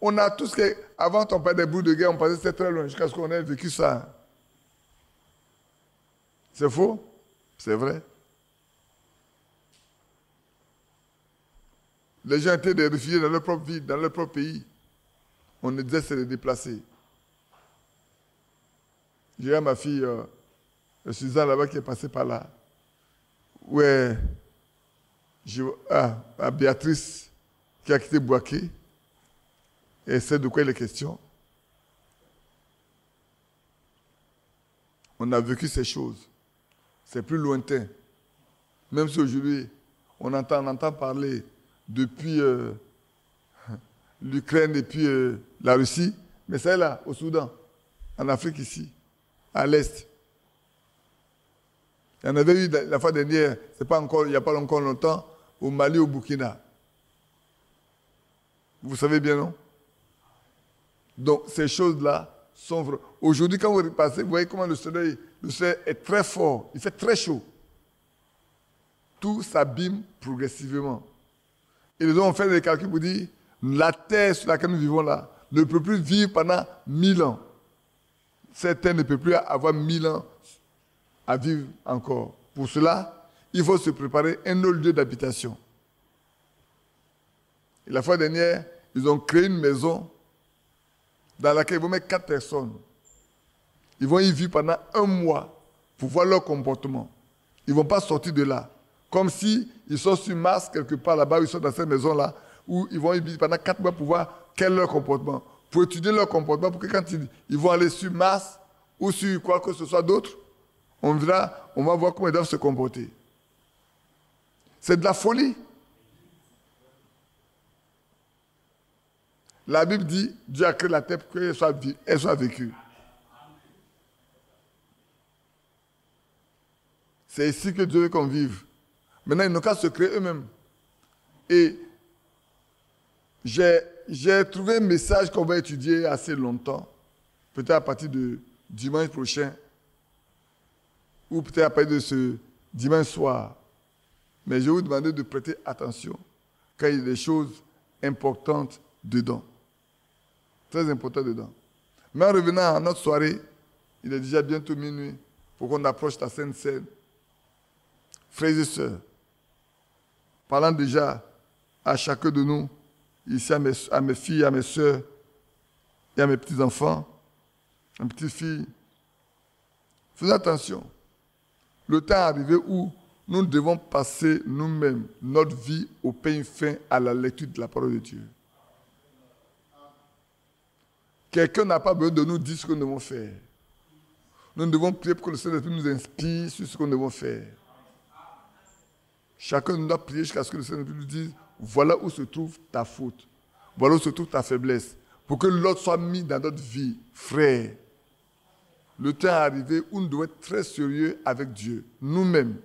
Speaker 1: On a tout ce que... Avant, on parlait des bouts de guerre, on pensait que c'était très loin, jusqu'à ce qu'on ait vécu ça. C'est faux? C'est vrai. Les gens étaient des réfugiés dans leur propre ville, dans leur propre pays. On ne disait c'est les déplacer. J'ai ma fille, Suzanne là-bas, qui est passée par là. Ouais. Béatrice, qui a quitté Boaké. Et c'est de quoi il est question. On a vécu ces choses. C'est plus lointain. Même si aujourd'hui, on entend parler depuis l'Ukraine et puis la Russie, mais c'est là, au Soudan, en Afrique ici, à l'Est. Il y en avait eu la fois dernière, il n'y a pas encore longtemps, au Mali, au Burkina. Vous savez bien, non? Donc, ces choses-là sont vraies. Aujourd'hui, quand vous repassez, vous voyez comment le soleil est très fort, il fait très chaud. Tout s'abîme progressivement. Et les gens ont fait des calculs pour dire, la terre sur laquelle nous vivons là ne peut plus vivre pendant 1000 ans. Cette terre ne peut plus avoir 1000 ans à vivre encore. Pour cela, il faut se préparer un autre lieu d'habitation. Et la fois dernière, ils ont créé une maison dans laquelle ils vont mettre 4 personnes. Ils vont y vivre pendant 1 mois pour voir leur comportement. Ils ne vont pas sortir de là. Comme si ils sont sur Mars, quelque part là-bas, ils sont dans cette maison-là, où ils vont y vivre pendant 4 mois pour voir quel est leur comportement. Pour étudier leur comportement, pour que quand ils vont aller sur Mars ou sur quoi que ce soit d'autre, on va voir comment ils doivent se comporter. C'est de la folie. La Bible dit, Dieu a créé la terre pour qu'elle soit vécue. C'est ici que Dieu veut qu'on vive. Maintenant, ils n'ont qu'à se créer eux-mêmes. Et j'ai trouvé un message qu'on va étudier assez longtemps, peut-être à partir de dimanche prochain, ou peut-être à partir de ce dimanche soir. Mais je vais vous demander de prêter attention quand il y a des choses importantes dedans. Très importantes dedans. Mais en revenant à notre soirée, il est déjà bientôt minuit, pour qu'on approche la Sainte Seine. Frères et sœurs, parlant déjà à chacun de nous, ici à mes filles, à mes sœurs et à mes petits-enfants, à mes petites-filles, faisons attention. Le temps est arrivé où nous devons passer nous-mêmes notre vie au pain fin à la lecture de la parole de Dieu. Quelqu'un n'a pas besoin de nous dire ce que nous devons faire. Nous devons prier pour que le Saint-Esprit nous inspire sur ce que nous devons faire. Chacun nous doit prier jusqu'à ce que le Saint-Esprit nous dise, voilà où se trouve ta faute. Voilà où se trouve ta faiblesse. Pour que l'autre soit mis dans notre vie. Frère, le temps est arrivé où nous devons être très sérieux avec Dieu, nous-mêmes.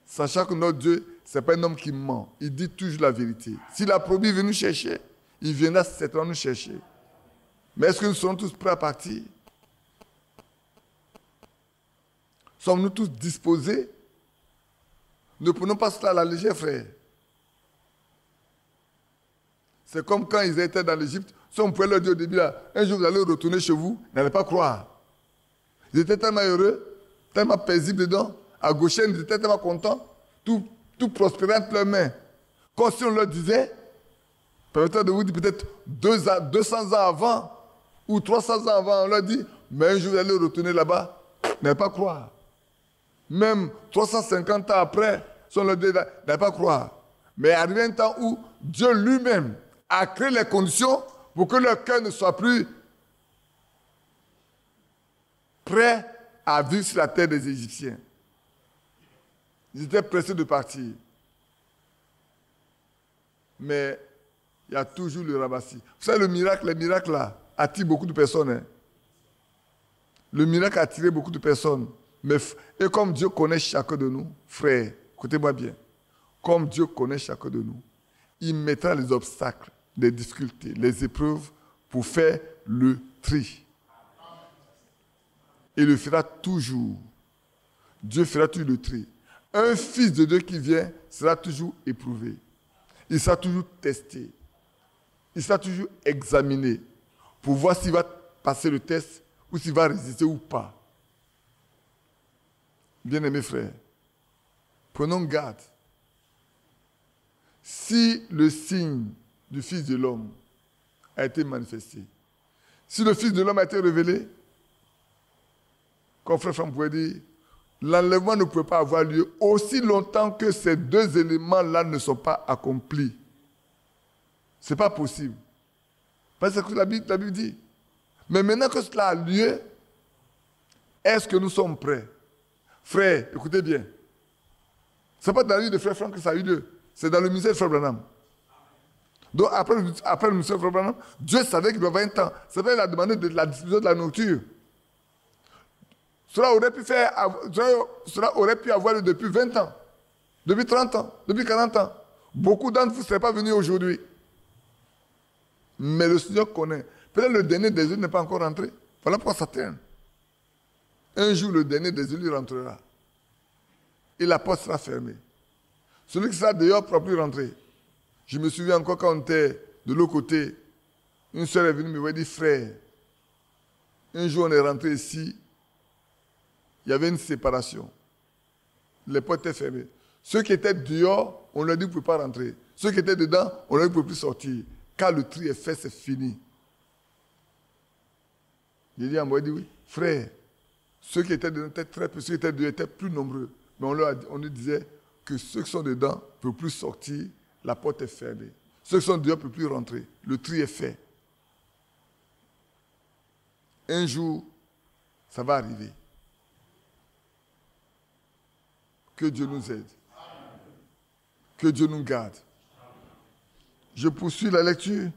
Speaker 1: Sachant que notre Dieu, ce n'est pas un homme qui ment. Il dit toujours la vérité. S'il a promis de nous chercher, il viendra certainement nous chercher. Mais est-ce que nous sommes tous prêts à partir? Sommes-nous tous disposés? Ne prenons pas cela à la légère, frère. C'est comme quand ils étaient dans l'Égypte. Si on pouvait leur dire au début, là, un jour vous allez retourner chez vous, ils n'allaient pas croire. Ils étaient tellement heureux, tellement paisibles dedans. À Goshen, ils étaient tellement contents. Tout prospérait entre leurs mains. Comme si on leur disait, permettez de vous dire peut-être 200 ans avant ou 300 ans avant, on leur dit, mais un jour vous allez retourner là-bas, ils n'allaient pas croire. Même 350 ans après, sont le Dieu n'allait pas croire. Mais il arrive un temps où Dieu lui-même a créé les conditions pour que leur cœur ne soit plus prêt à vivre sur la terre des Égyptiens. Ils étaient pressés de partir. Mais il y a toujours le rabassis. Vous savez, les miracles là, attirent beaucoup de personnes. Hein. Le miracle a attiré beaucoup de personnes. Et comme Dieu connaît chacun de nous, frères, écoutez-moi bien, comme Dieu connaît chacun de nous, il mettra les obstacles, les difficultés, les épreuves pour faire le tri. Il le fera toujours. Dieu fera toujours le tri. Un fils de Dieu qui vient sera toujours éprouvé. Il sera toujours testé. Il sera toujours examiné pour voir s'il va passer le test ou s'il va résister ou pas. Bien-aimés frères, prenons garde. Si le signe du Fils de l'homme a été manifesté, si le Fils de l'homme a été révélé, comme frère Franck pouvait dire, l'enlèvement ne peut pas avoir lieu aussi longtemps que ces deux éléments-là ne sont pas accomplis. Ce n'est pas possible. Parce que la Bible dit. Mais maintenant que cela a lieu, est-ce que nous sommes prêts? Frères, écoutez bien. Ce n'est pas dans la vie de frère Franck que ça a eu lieu. C'est dans le ministère de frère Branham. Donc après le ministère de frère Branham, Dieu savait qu'il doit avoir un temps. C'est vrai qu'il a demandé de la distribution de la nourriture. Cela aurait pu avoir lieu depuis 20 ans, depuis 30 ans, depuis 40 ans. Beaucoup d'entre vous ne seraient pas venus aujourd'hui. Mais le Seigneur connaît. Peut-être le dernier des yeux n'est pas encore rentré. Voilà pourquoi ça traîne. Un jour, le dernier des yeux rentrera. Et la porte sera fermée. Celui qui sera dehors ne pourra plus rentrer. Je me souviens encore quand on était de l'autre côté, une soeur est venue me dire, frère, un jour on est rentré ici, il y avait une séparation. Les portes étaient fermées. Ceux qui étaient dehors, on leur dit que vous ne pouvez pas rentrer. Ceux qui étaient dedans, on leur dit que vous ne pouvez plus sortir. Quand le tri est fait, c'est fini. J'ai dit à moi, oui, frère, ceux qui étaient dedans étaient très peu, ceux qui étaient dehors étaient plus nombreux. Mais on nous disait que ceux qui sont dedans ne peuvent plus sortir, la porte est fermée. Ceux qui sont dehors ne peuvent plus rentrer. Le tri est fait. Un jour, ça va arriver. Que Dieu nous aide. Que Dieu nous garde. Je poursuis la lecture.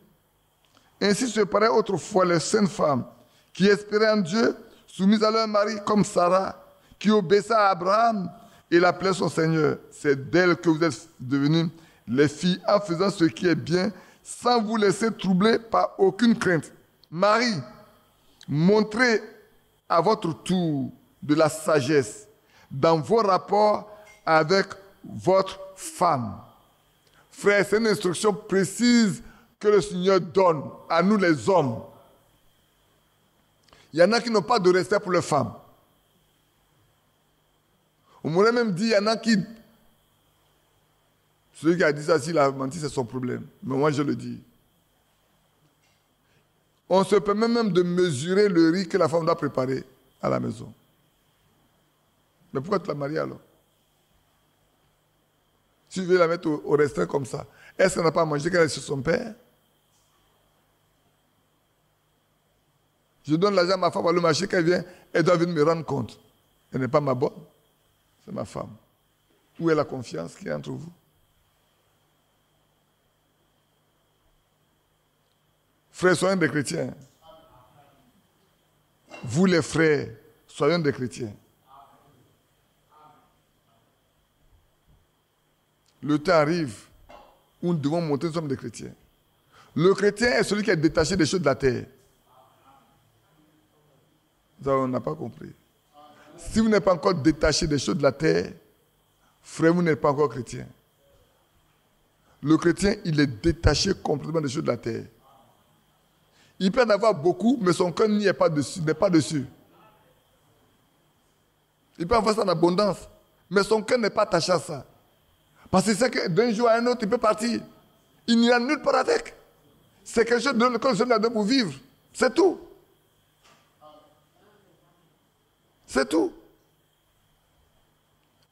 Speaker 1: Ainsi se paraît autrefois les saintes femmes qui espéraient en Dieu, soumises à leur mari comme Sarah, qui obéissait à Abraham et l'appelait son Seigneur. C'est d'elle que vous êtes devenus les filles en faisant ce qui est bien, sans vous laisser troubler par aucune crainte. Marie, montrez à votre tour de la sagesse dans vos rapports avec votre femme. Frère, c'est une instruction précise que le Seigneur donne à nous les hommes. Il y en a qui n'ont pas de respect pour leurs femmes. On m'aurait même dit, il y en a qui... Celui qui a dit ça, s'il a menti, c'est son problème. Mais moi, je le dis. On se permet même de mesurer le riz que la femme doit préparer à la maison. Mais pourquoi tu l'as mariée alors? Si tu veux la mettre au restaurant comme ça, est-ce qu'elle n'a pas mangé quand elle est chez son père? Je donne l'argent à ma femme à le marché, quand elle vient, elle doit venir me rendre compte. Elle n'est pas ma bonne, c'est ma femme. Où est la confiance qui est entre vous? Frères, soyons des chrétiens. Vous les frères, soyons des chrétiens. Le temps arrive où nous devons montrer que nous sommes des chrétiens. Le chrétien est celui qui est détaché des choses de la terre. Ça, on n'a pas compris. Si vous n'êtes pas encore détaché des choses de la terre, frère, vous n'êtes pas encore chrétien. Le chrétien, il est détaché complètement des choses de la terre. Il peut en avoir beaucoup, mais son cœur n'est pas dessus. Il peut avoir ça en abondance, mais son cœur n'est pas attaché à ça. Parce que c'est que d'un jour à un autre, il peut partir. Il n'y a nulle part avec. C'est quelque chose que le Seigneur a donné pour vivre. C'est tout. C'est tout.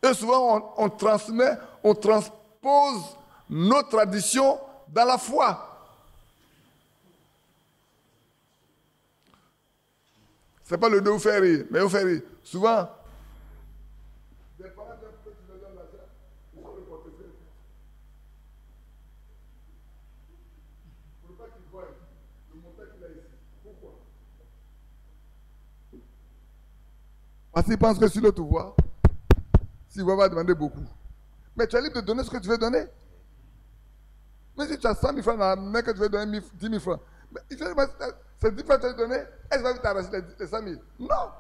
Speaker 1: Et souvent, on transmet, on transpose nos traditions dans la foi. Ce n'est pas le deux vous faire rire, mais vous faire rire. Souvent, des parents d'un peu qui me donnent l'argent, ils sont le portefeuille. Pour ne pas qu'ils voient le montant qu'il a ici. Pourquoi? Parce qu'ils pensent que si l'autre voit, s'il voit, va demander beaucoup. Mais tu es libre de donner ce que tu veux donner. Mais si tu as 100 000 francs dans la main que tu veux donner 10 000 francs, mais c'est 10 francs que tu veux donner, est-ce que tu vas t'arracher les 100 000? Non.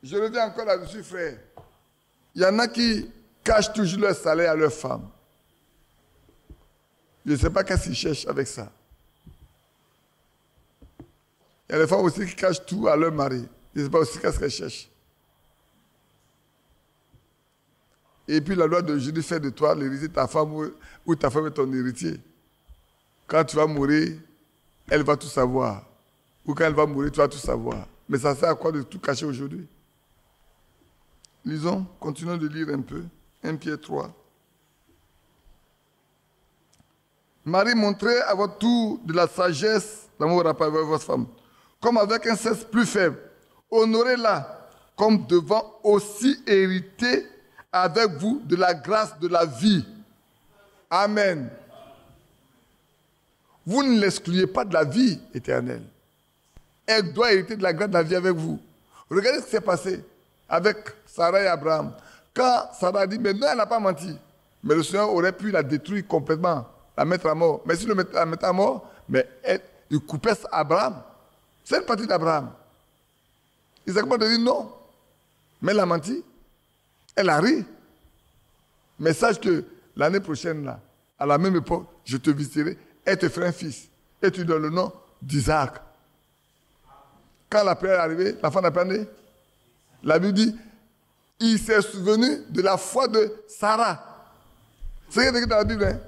Speaker 1: Je reviens encore là-dessus, frère. Il y en a qui cachent toujours leur salaire à leur femme. Je ne sais pas qu'est-ce qu'ils cherchent avec ça. Il y a des femmes aussi qui cachent tout à leur mari. Je ne sais pas aussi qu'est-ce qu'elles cherchent. Et puis la loi de Jésus fait de toi l'héritier de ta femme ou ta femme est ton héritier. Quand tu vas mourir, elle va tout savoir. Ou quand elle va mourir, tu vas tout savoir. Mais ça sert à quoi de tout cacher aujourd'hui? Lisons, continuons de lire un peu. 1 Pierre 3. Marie, montrez à votre tour de la sagesse dans vos rapports avec votre femme, comme avec un sexe plus faible. Honorez-la comme devant aussi hériter avec vous de la grâce de la vie. Amen. Vous ne l'excluez pas de la vie éternelle. Elle doit hériter de la grâce de la vie avec vous. Regardez ce qui s'est passé avec Sarah et Abraham. Quand Sarah a dit, mais non, elle n'a pas menti. Mais le Seigneur aurait pu la détruire complètement, la mettre à mort. Mais s'il la mettait à mort, mais il coupait Abraham. C'est une partie d'Abraham. Isaac a dit non. Mais elle a menti. Elle a ri. Mais sache que l'année prochaine, là, à la même époque, je te visiterai et te ferai un fils. Et tu donnes le nom d'Isaac. Quand la prière est arrivée, l'enfant n'a pas né. La Bible dit, il s'est souvenu de la foi de Sarah. C'est ce qui est écrit dans la Bible. Hein?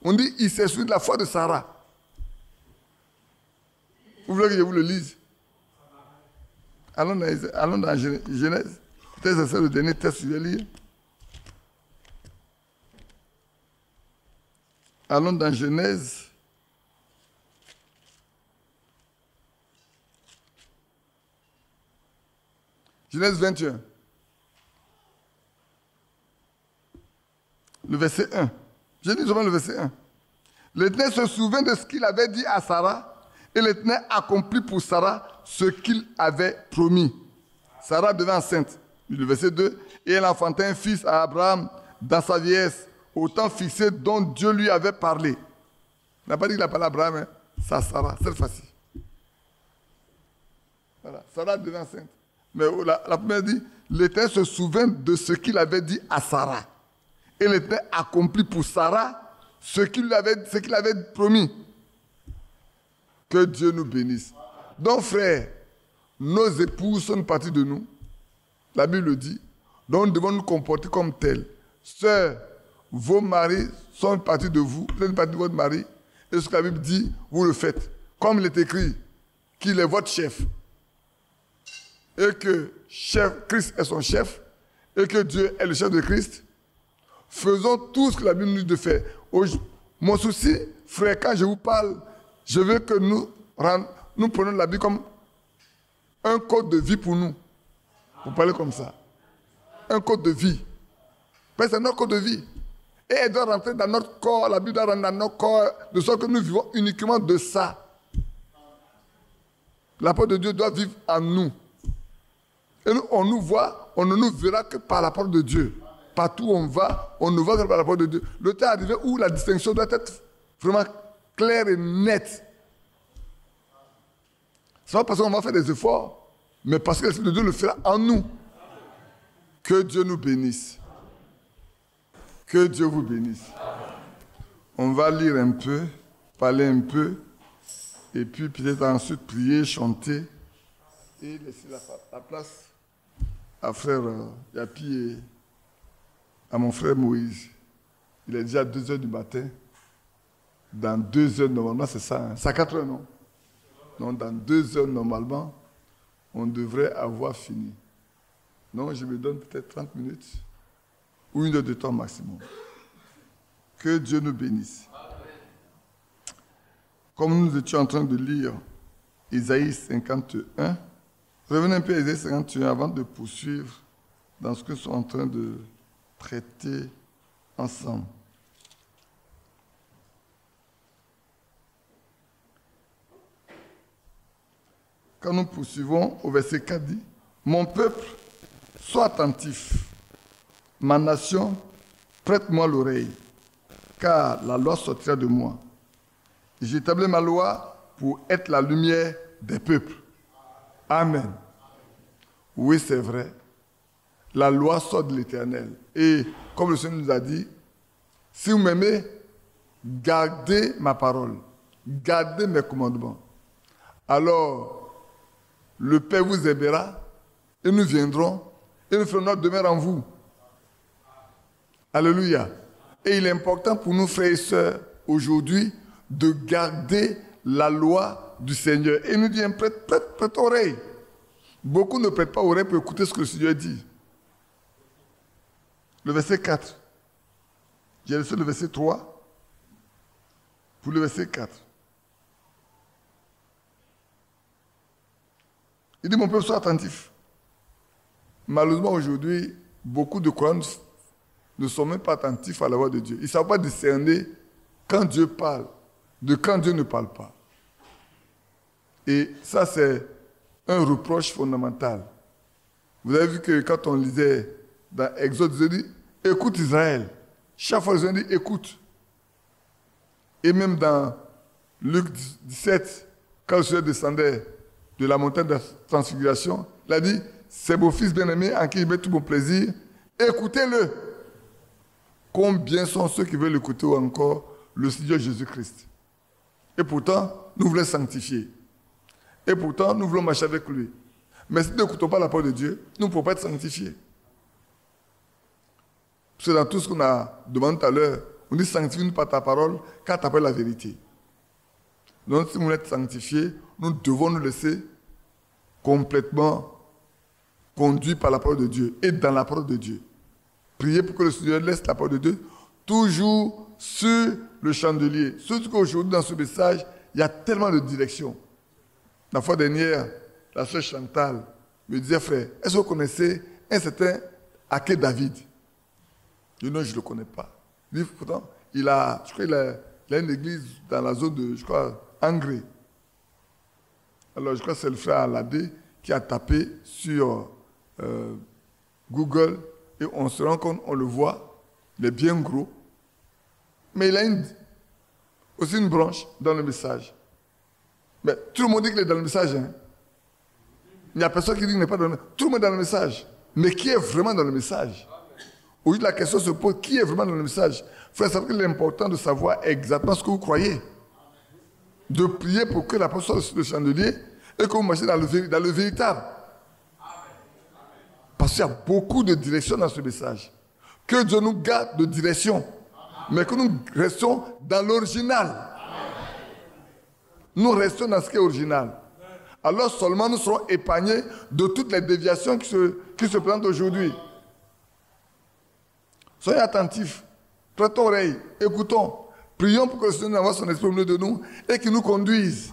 Speaker 1: On dit, il s'est souvenu de la foi de Sarah. Vous voulez que je vous le lise? Allons dans Genèse. Peut-être que c'est le dernier texte que je vais lire. Allons dans Genèse. Genèse 21. Le verset 1. Je lis seulement le verset 1. L'Éternel se souvint de ce qu'il avait dit à Sarah, et l'Éternel accomplit pour Sarah ce qu'il avait promis. Sarah devint enceinte. Le verset 2. Et elle enfanta un fils à Abraham dans sa vieillesse, au temps fixé dont Dieu lui avait parlé. Il n'a pas dit qu'il a parlé à Abraham, hein? C'est à Sarah, cette fois-ci. Voilà, Sarah devint enceinte. Mais la première dit, l'Éternel se souvint de ce qu'il avait dit à Sarah. Et l'Éternel accomplit pour Sarah ce qu'il avait promis. Que Dieu nous bénisse. Donc, frères, nos épouses sont une partie de nous. La Bible le dit. Donc, nous devons nous comporter comme tels. Sœurs, vos maris sont une partie de vous. Vous êtes une partie de votre mari. Et ce que la Bible dit, vous le faites. Comme il est écrit, qu'il est votre chef. Et que Christ est son chef. Et que Dieu est le chef de Christ. Faisons tout ce que la Bible nous dit de faire. Mon souci, frère, quand je vous parle, je veux que nous prenions la Bible comme un code de vie pour nous. Vous parlez comme ça. Un code de vie. Mais c'est notre code de vie. Et elle doit rentrer dans notre corps, la Bible doit rentrer dans notre corps, de sorte que nous vivons uniquement de ça. La parole de Dieu doit vivre en nous. Et nous, on nous voit, on ne nous verra que par la parole de Dieu. Partout où on va, on ne voit que par la parole de Dieu. Le temps est arrivé où la distinction doit être vraiment claire et nette. Ce n'est pas parce qu'on va faire des efforts, mais parce que l'Esprit de Dieu le fera en nous. Que Dieu nous bénisse. Que Dieu vous bénisse. On va lire un peu, parler un peu, et puis peut-être ensuite prier, chanter, et laisser la place à frère Yapi et à mon frère Moïse. Il est déjà 2 h du matin. Dans 2 heures, normalement, c'est ça. Hein? C'est à 4 heures, non? Donc dans 2 heures, normalement, on devrait avoir fini. Non, je me donne peut-être 30 minutes ou 1 heure de temps maximum. Que Dieu nous bénisse. Comme nous étions en train de lire Isaïe 51, revenez un peu à Isaïe 51 avant de poursuivre dans ce que nous sommes en train de traiter ensemble. Quand nous poursuivons au verset 4 dit, « Mon peuple, sois attentif. Ma nation, prête-moi l'oreille, car la loi sortira de moi. J'établis ma loi pour être la lumière des peuples. » Amen. Oui, c'est vrai. La loi sort de l'Éternel. Et comme le Seigneur nous a dit, si vous m'aimez, gardez ma parole, gardez mes commandements. Alors, le Père vous aimera et nous viendrons et nous ferons notre demeure en vous. Alléluia. Et il est important pour nous, frères et sœurs, aujourd'hui, de garder la loi du Seigneur. Et il nous dit, prête oreille. Beaucoup ne prêtent pas oreille pour écouter ce que le Seigneur dit. Le verset 4. J'ai laissé le verset 3 pour le verset 4. Il dit, mon peuple, sois attentif. Malheureusement, aujourd'hui, beaucoup de croyants ne sont même pas attentifs à la voix de Dieu. Ils ne savent pas discerner quand Dieu parle, de quand Dieu ne parle pas. Et ça, c'est un reproche fondamental. Vous avez vu que quand on lisait dans Exode, Dieu dit, écoute Israël. Chaque fois, Dieu dit, écoute. Et même dans Luc 17, quand le Seigneur descendait de la montagne de la transfiguration, il a dit, c'est vos fils bien-aimés en qui il met tout mon plaisir, écoutez-le. Combien sont ceux qui veulent écouter ou encore le Seigneur Jésus-Christ? Et pourtant, nous voulons sanctifier. Et pourtant, nous voulons marcher avec lui. Mais si nous n'écoutons pas la parole de Dieu, nous ne pouvons pas être sanctifiés. C'est dans tout ce qu'on a demandé tout à l'heure. On dit sanctifie-nous par ta parole, car ta parole est la vérité. Donc, si nous voulons être sanctifiés, nous devons nous laisser complètement conduits par la parole de Dieu et dans la parole de Dieu. Priez pour que le Seigneur laisse la parole de Dieu toujours sur le chandelier. Surtout qu'aujourd'hui, dans ce message, il y a tellement de directions. La fois dernière, la sœur Chantal me disait, frère, est-ce que vous connaissez un certain Aké David? Je dis non, je ne le connais pas. Il dit, pourtant, je crois qu'il a une église dans la zone de, Angré. Alors, je crois que c'est le frère Aladé qui a tapé sur Google et on se rend compte, on le voit, il est bien gros. Mais il a aussi une branche dans le message. Mais tout le monde dit qu'il est dans le message. Hein? Il n'y a personne qui dit qu'il n'est pas dans le message. Tout le monde est dans le message. Mais qui est vraiment dans le message? Aujourd'hui, la question se pose, qui est vraiment dans le message? Frère, c'est qu'il est important de savoir exactement ce que vous croyez. De prier pour que la parole soit sur le chandelier et que vous marchiez dans le véritable. Parce qu'il y a beaucoup de directions dans ce message. Que Dieu nous garde de direction, mais que nous restions dans l'original. Nous restons dans ce qui est original. Alors seulement nous serons épargnés de toutes les déviations qui se présentent aujourd'hui. Soyez attentifs, prêtons oreille, écoutons, prions pour que le Seigneur envoie son esprit au milieu de nous et qu'il nous conduise.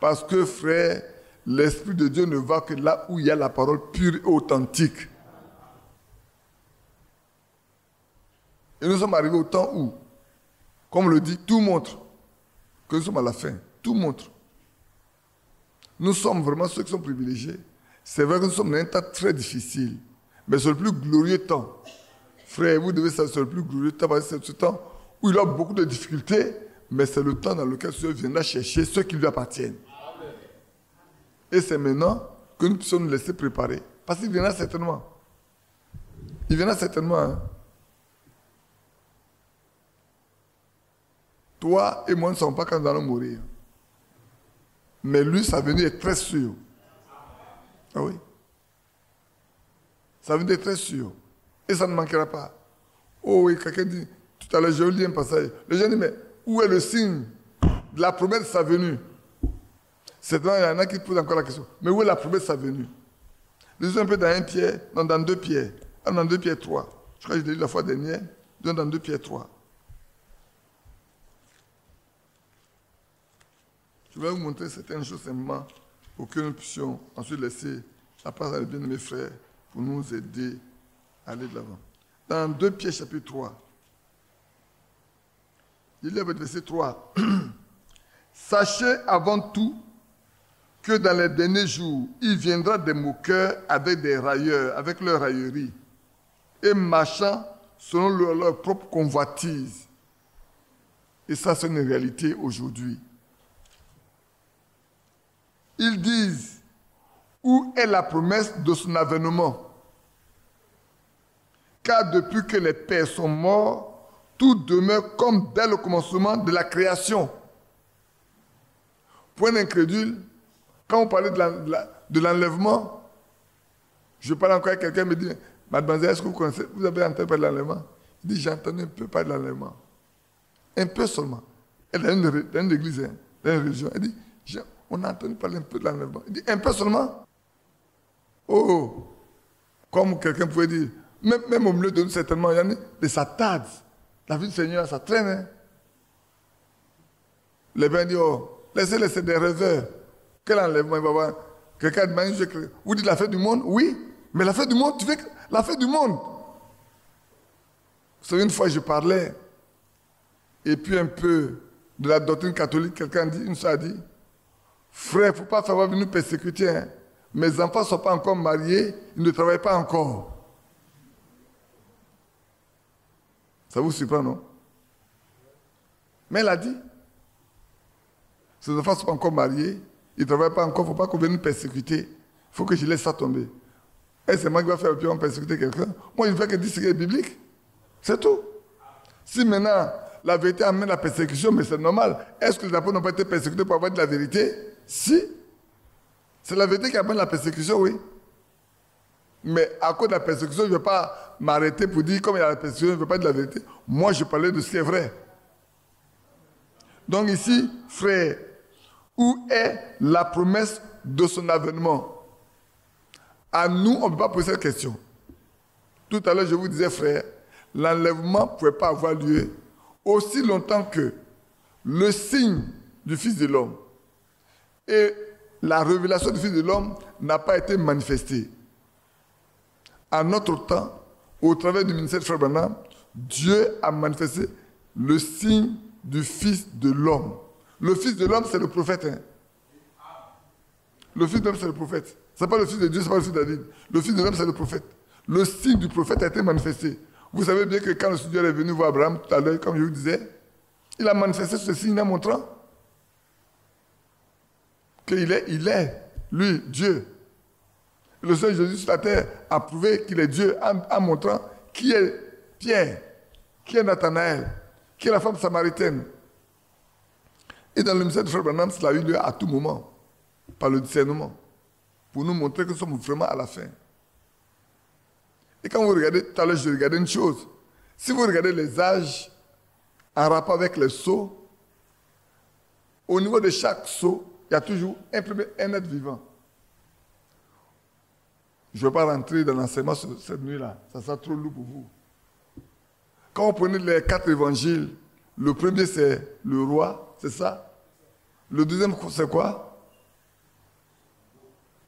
Speaker 1: Parce que, frère, l'Esprit de Dieu ne va que là où il y a la parole pure et authentique. Et nous sommes arrivés au temps où, comme le dit, tout montre que nous sommes à la fin. Tout montre. Nous sommes vraiment ceux qui sont privilégiés. C'est vrai que nous sommes dans un temps très difficile, mais c'est le plus glorieux temps. Frère, vous devez savoir, c'est le plus glorieux temps, parce que c'est ce temps où il y a beaucoup de difficultés, mais c'est le temps dans lequel Dieu viendra chercher ceux qui lui appartiennent. Amen. Et c'est maintenant que nous puissions nous laisser préparer. Parce qu'il viendra certainement. Il viendra certainement. Hein. Toi et moi ne sommes pas quand nous allons mourir. Mais lui, sa venue est très sûre. Ah oui. Sa venue est très sûre. Et ça ne manquera pas. Oh oui, quelqu'un dit, tout à l'heure, j'ai lu un passage. Les gens disent, mais où est le signe de la promesse de sa venue? Certainement, il y en a qui posent encore la question. Mais où est la promesse de sa venue? Lisons un peu dans 1 Pierre, non, dans 2 Pierre. Ah, dans 2 Pierre 3. Je crois que je l'ai lu la fois dernière. Disons dans 2 Pierre 3. Je vais vous montrer certaines choses simplement pour que nous puissions ensuite laisser la place à mes bien-aimés frères pour nous aider à aller de l'avant. Dans 2 Pierre chapitre 3, il y a le verset 3. Sachez avant tout que dans les derniers jours, il viendra des moqueurs avec des railleurs, avec leur raillerie, et marchant selon leur propre convoitise. Et ça, c'est une réalité aujourd'hui. Ils disent, où est la promesse de son avènement? Car depuis que les pères sont morts, tout demeure comme dès le commencement de la création. Pour un incrédule, quand on parlait de l'enlèvement, je parle encore à quelqu'un qui me dit, mademoiselle, est-ce que vous connaissez, vous avez entendu parler de l'enlèvement? Il dit, j'ai entendu un peu parler de l'enlèvement. Un peu seulement. Elle est dans une église, dans une religion. Elle dit, on a entendu parler un peu de l'enlèvement. Il dit, un peu seulement? Oh, comme quelqu'un pouvait dire, même au milieu de nous, certainement, il y en a des satades. La vie du Seigneur, ça traîne. Hein? Les gens disent, oh, laissez-les, c'est des rêveurs. Quel enlèvement il va y avoir? Quelqu'un demande, vous dites la fête du monde? Oui, mais la fête du monde, tu veux la fête du monde? Vous savez, une fois, je parlais, et puis un peu de la doctrine catholique, quelqu'un dit, une fois a dit, frère, il ne faut pas faire venir nous persécuter. Hein? Mes enfants ne sont pas encore mariés, ils ne travaillent pas encore. Ça vous surprend, non? Mais elle a dit, ses enfants ne sont pas encore mariés, ils ne travaillent pas encore, il ne faut pas qu'on vienne nous persécuter. Il faut que je laisse ça tomber. Et c'est moi qui vais faire le pire en persécuter quelqu'un. Moi, je ne fais que dire ce qui est biblique. C'est tout. Si maintenant, la vérité amène la persécution, mais c'est normal. Est-ce que les apôtres n'ont pas été persécutés pour avoir de la vérité? Si. C'est la vérité qui amène la persécution, oui. Mais à cause de la persécution, je ne vais pas m'arrêter pour dire, comme il y a la persécution, je ne veux pas dire la vérité. Moi, je parlais de ce qui est vrai. Donc ici, frère, où est la promesse de son avènement? À nous, on ne peut pas poser cette question. Tout à l'heure, je vous disais, frère, l'enlèvement ne pouvait pas avoir lieu aussi longtemps que le signe du Fils de l'homme et la révélation du Fils de l'homme n'a pas été manifestée. À notre temps, au travers du ministère de Frère Branham, Dieu a manifesté le signe du Fils de l'homme. Le Fils de l'homme, c'est le prophète. Hein? Le Fils de l'homme, c'est le prophète. Ce n'est pas le Fils de Dieu, ce n'est pas le Fils de David. Le Fils de l'homme, c'est le prophète. Le signe du prophète a été manifesté. Vous savez bien que quand le Seigneur est venu voir Abraham tout à l'heure, comme je vous disais, il a manifesté ce signe en montrant qu'il est, lui, Dieu. Le Seigneur Jésus sur la terre a prouvé qu'il est Dieu en montrant qui est Pierre, qui est Nathanaël, qui est la femme samaritaine. Et dans le ministère de Frère Branham, cela a eu lieu à tout moment, par le discernement, pour nous montrer que nous sommes vraiment à la fin. Et quand vous regardez, tout à l'heure, je regardais une chose. Si vous regardez les âges en rapport avec les sceaux, au niveau de chaque sceau, il y a toujours imprimé un être vivant. Je ne vais pas rentrer dans l'enseignement cette nuit-là. Ça sera trop lourd pour vous. Quand on prenait les 4 évangiles, le premier c'est le roi, c'est ça? Le deuxième c'est quoi?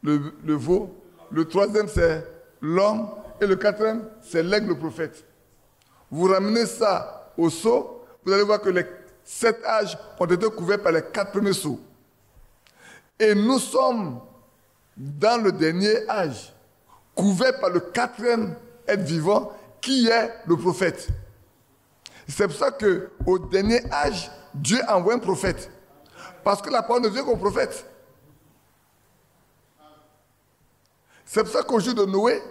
Speaker 1: Le veau. Le troisième c'est l'homme. Et le quatrième c'est l'aigle, le prophète. Vous ramenez ça au sceau, vous allez voir que les 7 âges ont été couverts par les 4 premiers sceaux. Et nous sommes dans le dernier âge, couverts par le 4e être vivant qui est le prophète. C'est pour ça qu'au dernier âge, Dieu envoie un prophète. Parce que la parole ne vient qu'au prophète. C'est pour ça qu'au jour de Noé,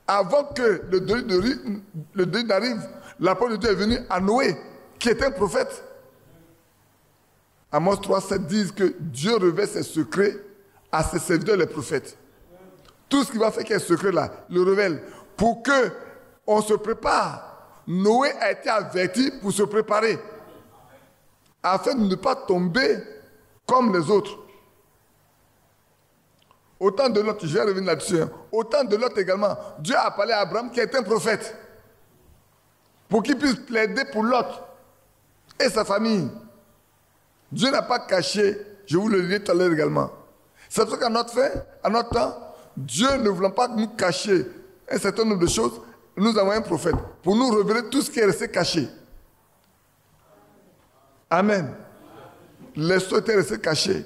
Speaker 1: avant que le deuil n'arrive, la parole de Dieu est venue à Noé, qui était un prophète. Amos 3,7 disent que Dieu revêt ses secrets à ses serviteurs les prophètes. Tout ce qui va faire qu'il y ait un secret là, il le révèle. Pour qu'on se prépare. Noé a été averti pour se préparer. Afin de ne pas tomber comme les autres. Autant de Lot, je vais revenir là-dessus, autant de Lot également, Dieu a parlé à Abraham qui est un prophète, pour qu'il puisse plaider pour Lot et sa famille. Dieu n'a pas caché, je vous le disais tout à l'heure également. C'est pour ça qu'à notre fin, à notre temps, Dieu ne voulant pas nous cacher un certain nombre de choses, nous avons un prophète pour nous révéler tout ce qui est resté caché. Amen. Les choses étaient restées cachées.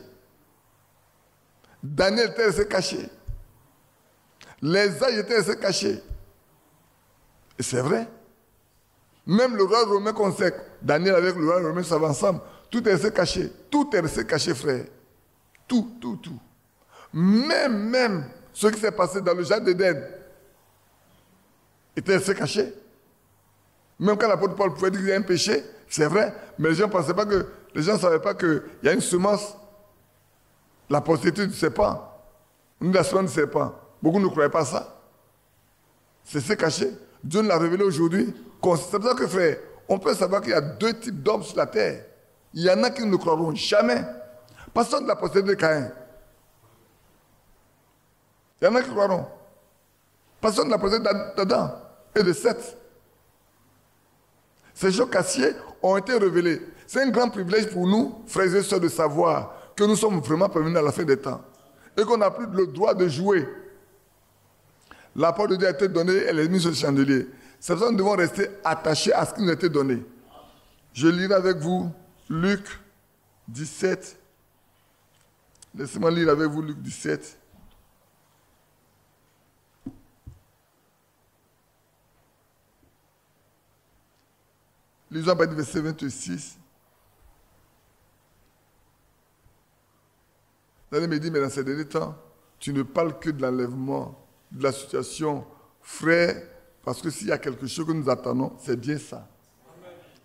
Speaker 1: Daniel était resté caché. Les âges étaient restés cachés. Et c'est vrai. Même le roi romain qu'on sait, Daniel avec le roi romain s'avaient ensemble, tout est resté caché. Tout est resté caché, frère. Tout. Même ce qui s'est passé dans le jardin d'Éden était resté caché. Même quand l'apôtre Paul pouvait dire qu'il y a un péché, c'est vrai, mais les gens ne savaient pas qu'il y a une semence, la postérité du serpent, la semence du serpent. Beaucoup ne croyaient pas ça. C'est caché. Dieu nous l'a révélé aujourd'hui. C'est pour ça que, frère, on peut savoir qu'il y a deux types d'hommes sur la terre. Il y en a qui ne croiront jamais. Passons de la postérité de Caïn. Il y en a qui croiront. Passons de la postérité d'Adam et de Seth. Ces jours cassiers ont été révélés. C'est un grand privilège pour nous, frères et sœurs, de savoir que nous sommes vraiment prévenus à la fin des temps. Et qu'on n'a plus le droit de jouer. La parole de Dieu a été donnée, elle est mise sur le chandelier. C'est pour ça que nous devons rester attachés à ce qui nous a été donné. Je lirai avec vous Luc 17. Laissez-moi lire avec vous Luc 17. Lisons à partir du verset 26. Vous allez me dire, mais dans ces derniers temps, tu ne parles que de l'enlèvement, de la situation. Frère, parce que s'il y a quelque chose que nous attendons, c'est bien ça.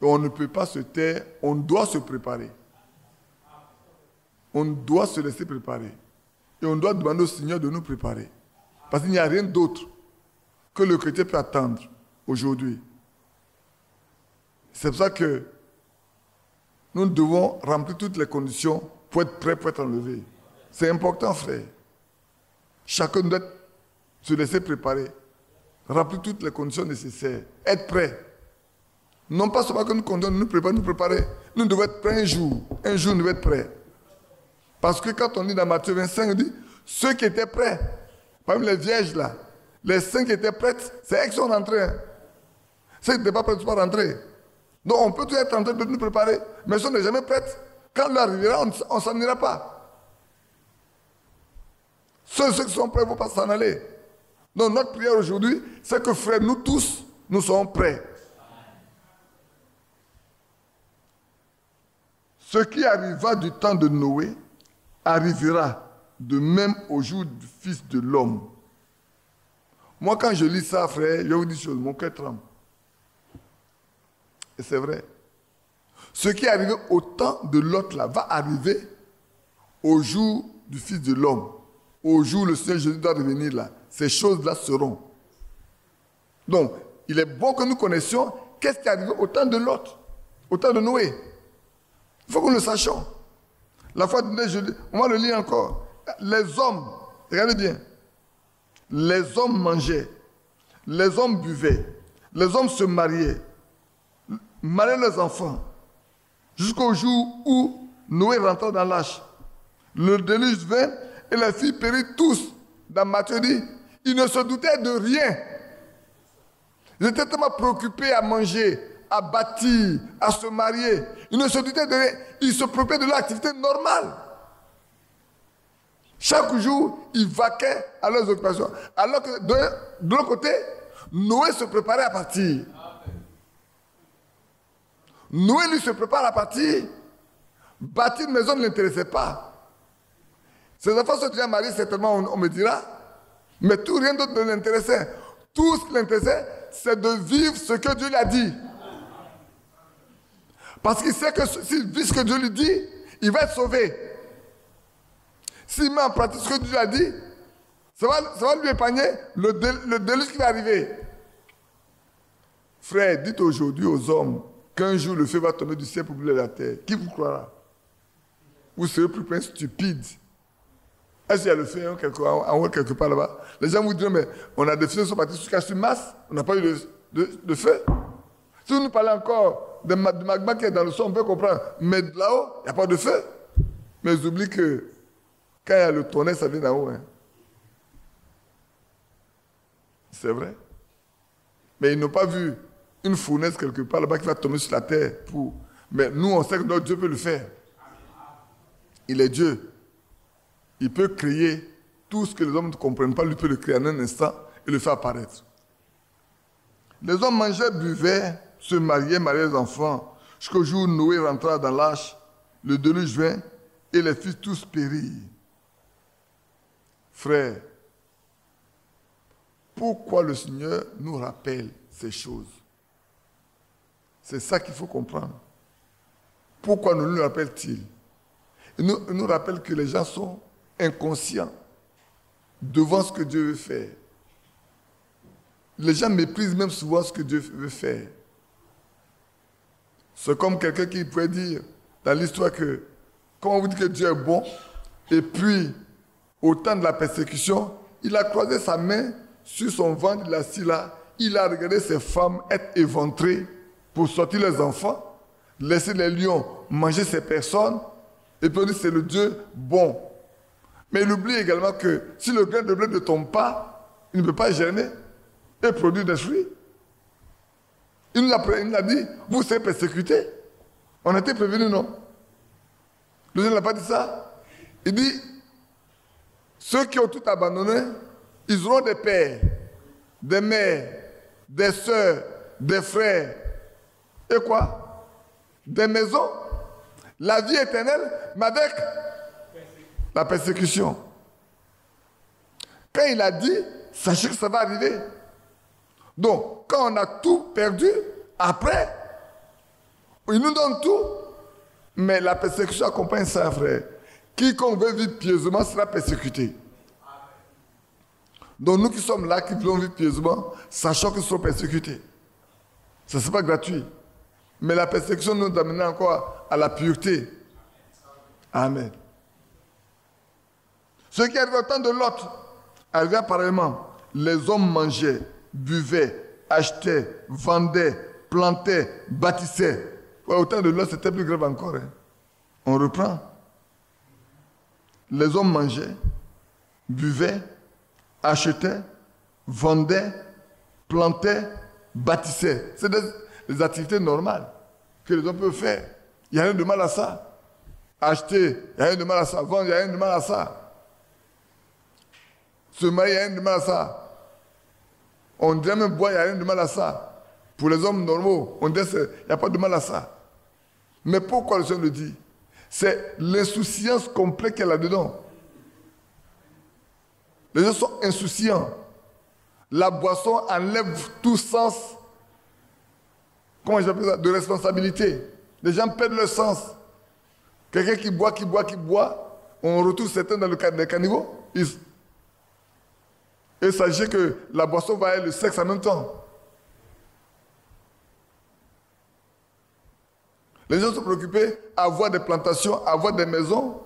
Speaker 1: Et on ne peut pas se taire, on doit se préparer. On doit se laisser préparer. Et on doit demander au Seigneur de nous préparer. Parce qu'il n'y a rien d'autre que le chrétien peut attendre aujourd'hui. C'est pour ça que nous devons remplir toutes les conditions pour être prêts, pour être enlevés. C'est important, frère. Chacun doit se laisser préparer, remplir toutes les conditions nécessaires, être prêt. Non pas seulement que nous comptons nous préparer. Nous devons être prêts un jour. Un jour, nous devons être prêts. Parce que quand on lit dans Matthieu 25, on dit, ceux qui étaient prêts, parmi les vierges là, les 5 qui étaient prêtes, c'est elles qui sont rentrées. Ceux qui n'étaient pas prêts ne sont pas rentrés. Donc on peut tout être en train de nous préparer, mais si on n'est jamais prête, quand l'heure arrivera, on ne s'en ira pas. Ceux qui sont prêts ne vont pas s'en aller. Donc notre prière aujourd'hui, c'est que frère, nous tous, nous sommes prêts. Ce qui arriva du temps de Noé arrivera de même au jour du Fils de l'homme. Moi, quand je lis ça, frère, je vais vous dire une chose, mon cœur tremble. Et c'est vrai. Ce qui est arrivé au temps de Lot là va arriver au jour du Fils de l'homme. Au jour où le Seigneur Jésus doit revenir là. Ces choses-là seront. Donc, il est bon que nous connaissions qu'est-ce qui est arrivé au temps de Lot, au temps de Noé. Il faut que nous le sachions. La fois de on va le lire encore. Les hommes, regardez bien, les hommes mangeaient, les hommes buvaient, les hommes se mariaient, mariaient leurs enfants, jusqu'au jour où Noé rentra dans l'arche. Le déluge vint et les filles périrent tous. Dans Matthieu dit, ils ne se doutaient de rien. Ils étaient tellement préoccupés à manger, à bâtir, à se marier. Ils ne se doutaient de rien. Ils se préoccupaient de leur activité normale. Chaque jour, ils vaquaient à leurs occupations. Alors que de l'autre côté, Noé se préparait à partir. Noé, lui, se prépare à partir. Bâtir une maison ne l'intéressait pas. Ses enfants sont déjà mariés, certainement, on me dira. Mais tout, rien d'autre ne l'intéressait. Tout ce qui l'intéressait, c'est de vivre ce que Dieu lui a dit. Parce qu'il sait que s'il vit ce que Dieu lui dit, il va être sauvé. S'il met en pratique ce que Dieu lui a dit, ça va lui épargner le déluge qui va arriver. Frère, dites aujourd'hui aux hommes qu'un jour le feu va tomber du ciel pour brûler la terre. Qui vous croira? vous serez plus près stupide. Est-ce qu'il y a le feu en haut quelque part là-bas? Les gens vous diront, mais on a des feux qui sont partis sur Mars, on n'a pas eu de feu. Si vous nous parlez encore de magma qui est dans le sol, on peut comprendre. Mais de là-haut, il n'y a pas de feu. Mais j'oublie que quand il y a le tonnerre, ça vient d'en haut. Hein. C'est vrai. Mais ils n'ont pas vu une fournaise quelque part là-bas qui va tomber sur la terre. Mais nous, on sait que notre Dieu peut le faire. Il est Dieu. Il peut créer tout ce que les hommes ne comprennent pas. Lui peut le créer en un instant et le faire apparaître. Les hommes mangeaient, buvaient, se mariaient les enfants, jusqu'au jour où Noé rentra dans l'arche, le déluge vint et les fils tous périrent. Frères, pourquoi le Seigneur nous rappelle ces choses? C'est ça qu'il faut comprendre. Pourquoi nous rappelle-t-il? Il nous rappelle que les gens sont inconscients devant ce que Dieu veut faire. Les gens méprisent même souvent ce que Dieu veut faire. C'est comme quelqu'un qui pourrait dire dans l'histoire que, comment vous dites que Dieu est bon, et puis, au temps de la persécution, il a croisé sa main sur son ventre, il a assis là, il a regardé ses femmes être éventrées pour sortir les enfants, laisser les lions manger ces personnes, et puis on dit c'est le Dieu bon. Mais il oublie également que si le grain de blé ne tombe pas, il ne peut pas germer et produire des fruits. Il nous a dit, vous serez persécutés. On a été prévenus, non? Le Seigneur n'a pas dit ça. Il dit, ceux qui ont tout abandonné, ils auront des pères, des mères, des sœurs, des frères. Et quoi? Des maisons. La vie éternelle, mais avec la persécution. Quand il a dit, sachez que ça va arriver. Donc, quand on a tout perdu, après, il nous donne tout, mais la persécution accompagne ça, frère. Quiconque veut vivre pieusement sera persécuté. Donc, nous qui sommes là, qui voulons vivre pieusement, sachons que nous serons persécutés. Ça ne sera pas gratuit. Mais la persécution nous amène encore à la pureté. Amen. Ce qui arrive au temps de Lot, arrivé apparemment, les hommes mangeaient, buvaient, achetaient, vendaient, plantaient, bâtissaient. Ouais, au temps de Lot, c'était plus grave encore. Hein. On reprend. Les hommes mangeaient, buvaient, achetaient, vendaient, plantaient, bâtissaient. C'est des activités normales que les hommes peuvent faire. Il n'y a rien de mal à ça. Acheter, il n'y a rien de mal à ça. Vendre, il n'y a rien de mal à ça. Se marier, il n'y a rien de mal à ça. On dirait même boire, il n'y a rien de mal à ça. Pour les hommes normaux, on dirait qu'il n'y a pas de mal à ça. Mais pourquoi le Seigneur le dit? C'est l'insouciance complète qu'il y a là-dedans. Les gens sont insouciants. La boisson enlève tout sens, comment j'appelle ça, de responsabilité. Les gens perdent leur sens. Quelqu'un qui boit, on retrouve certains dans le cadre des caniveaux. Et sachez que la boisson va et le sexe en même temps. Les gens sont préoccupés à avoir des plantations, à avoir des maisons,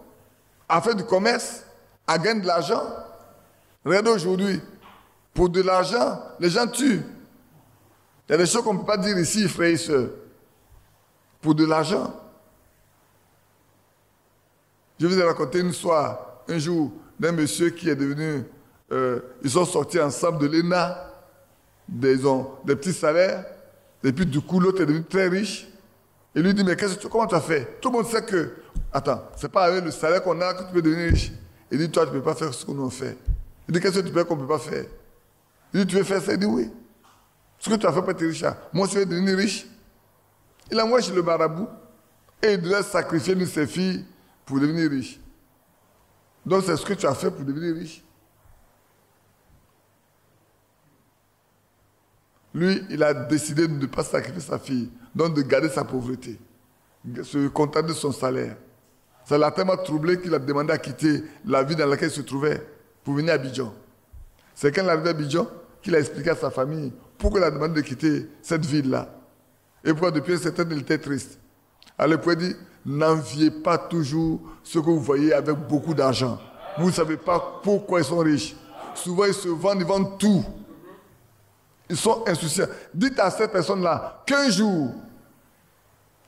Speaker 1: à faire du commerce, à gagner de l'argent. Regardez aujourd'hui, pour de l'argent, les gens tuent. Il y a des choses qu'on ne peut pas dire ici, frères et sœurs. Pour de l'argent. Je vous ai raconté une histoire, un jour, d'un monsieur qui est devenu... ils sont sortis ensemble de l'ENA, des petits salaires, et puis du coup, l'autre est devenu très riche. Il lui dit, mais comment tu as fait? Tout le monde sait que, attends, c'est pas avec le salaire qu'on a que tu peux devenir riche. Il dit, toi, tu ne peux pas faire ce qu'on a fait. Il dit, qu'est-ce que tu peux qu'on ne peut pas faire? Il dit, tu veux faire ça? Il dit, oui. Ce que tu as fait pour être riche, moi, je veux devenir riche. Il a envoyé chez le marabout et il devait sacrifier une de ses filles pour devenir riche. Donc, c'est ce que tu as fait pour devenir riche. Lui, il a décidé de ne pas sacrifier sa fille, donc de garder sa pauvreté, se contenter de son salaire. Ça l'a tellement troublé qu'il a demandé à quitter la vie dans laquelle il se trouvait pour venir à Abidjan. C'est quand il est arrivé à Abidjan qu'il a expliqué à sa famille pourquoi il a demandé de quitter cette ville-là. Et pourquoi depuis un certain temps il était triste. Alors il pouvait dire, n'enviez pas toujours ce que vous voyez avec beaucoup d'argent. Vous ne savez pas pourquoi ils sont riches. Souvent, ils se vendent, ils vendent tout. Ils sont insouciants. Dites à ces personnes-là qu'un jour,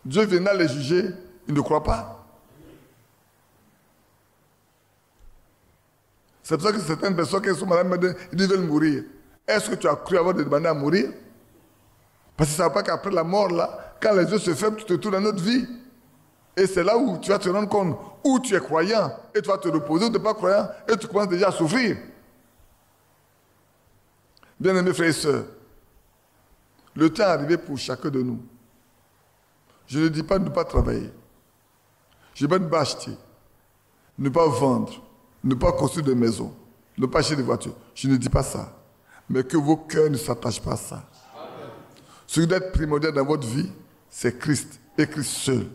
Speaker 1: Dieu viendra les juger, ils ne croient pas. C'est pour ça que certaines personnes qui sont malades, ils veulent mourir. Est-ce que tu as cru avant de demander à mourir? Parce que ça ne veut pas qu'après la mort, là, quand les yeux se ferment, tu te tournes à notre vie. Et c'est là où tu vas te rendre compte, où tu es croyant, et tu vas te reposer, ou tu n'es pas croyant, et tu commences déjà à souffrir. Bien-aimés frères et sœurs, le temps est arrivé pour chacun de nous. Je ne dis pas de ne pas travailler. Je ne dis pas de ne pas acheter, ne pas vendre, ne pas construire de maisons, ne pas acheter de voitures. Je ne dis pas ça. Mais que vos cœurs ne s'attachent pas à ça. Ce qui doit être primordial dans votre vie, c'est Christ et Christ seul.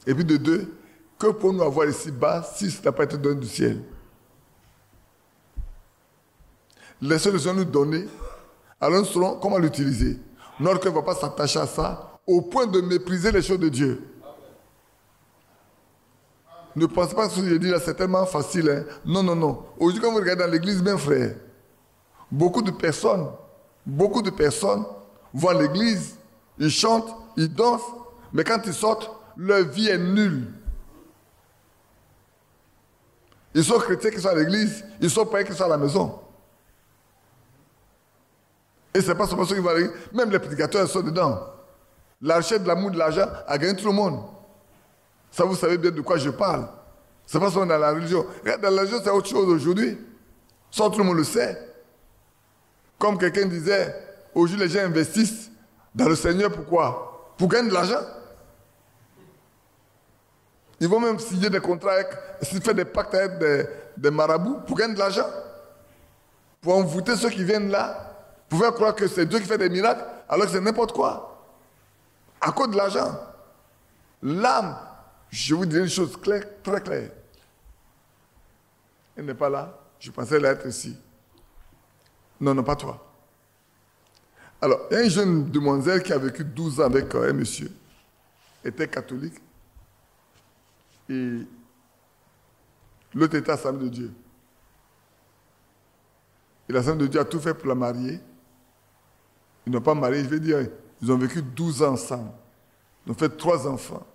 Speaker 1: Et puis de deux, que pouvons-nous avoir ici-bas si ce n'a pas été donné du ciel? Laissez-le nous donner, alors nous saurons comment l'utiliser. Notre cœur ne va pas s'attacher à ça au point de mépriser les choses de Dieu. Ne pensez pas que ce que je dis là, c'est tellement facile. Hein? Non, non, non. Aujourd'hui, quand vous regardez dans l'église, bien frère, beaucoup de personnes vont à l'église, ils chantent, ils dansent, mais quand ils sortent, leur vie est nulle. Ils sont chrétiens qui sont à l'église, ils sont païens qui sont à la maison. Et ce n'est pas seulement ceux qui vont à l'église, même les prédicateurs sont dedans. La recherche de l'amour, de l'argent a gagné tout le monde. Ça, vous savez bien de quoi je parle. Ce n'est pas seulement dans la religion. Dans la religion, c'est autre chose aujourd'hui. Ça, tout le monde le sait. Comme quelqu'un disait, aujourd'hui, les gens investissent dans le Seigneur. Pourquoi? Pour gagner de l'argent. Ils vont même signer des contrats, faire des pactes avec des marabouts pour gagner de l'argent. Pour envoûter ceux qui viennent là. Pour faire croire que c'est Dieu qui fait des miracles, alors que c'est n'importe quoi. À cause de l'argent. L'âme, je vous dis une chose claire, très claire. Elle n'est pas là. Je pensais l'être ici. Non, non, pas toi. Alors, il y a une jeune demoiselle qui a vécu 12 ans avec un monsieur. Était catholique. Et l'autre était Assemblée de Dieu. Et l'Assemblée de Dieu a tout fait pour la marier. Ils n'ont pas marié, je vais dire, ils ont vécu 12 ans ensemble. Ils ont fait 3 enfants.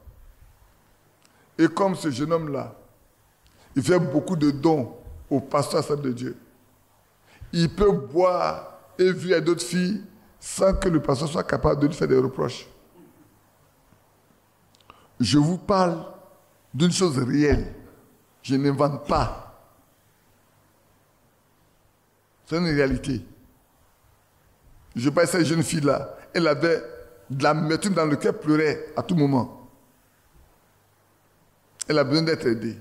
Speaker 1: Et comme ce jeune homme-là, il fait beaucoup de dons au pasteur Assemblée de Dieu. Il peut boire et vivre avec d'autres filles sans que le pasteur soit capable de lui faire des reproches. Je vous parle d'une chose réelle. Je n'invente pas. C'est une réalité. Je parle de cette jeune fille-là. Elle avait de l'amertume dans le cœur, pleurait à tout moment. Elle a besoin d'être aidée.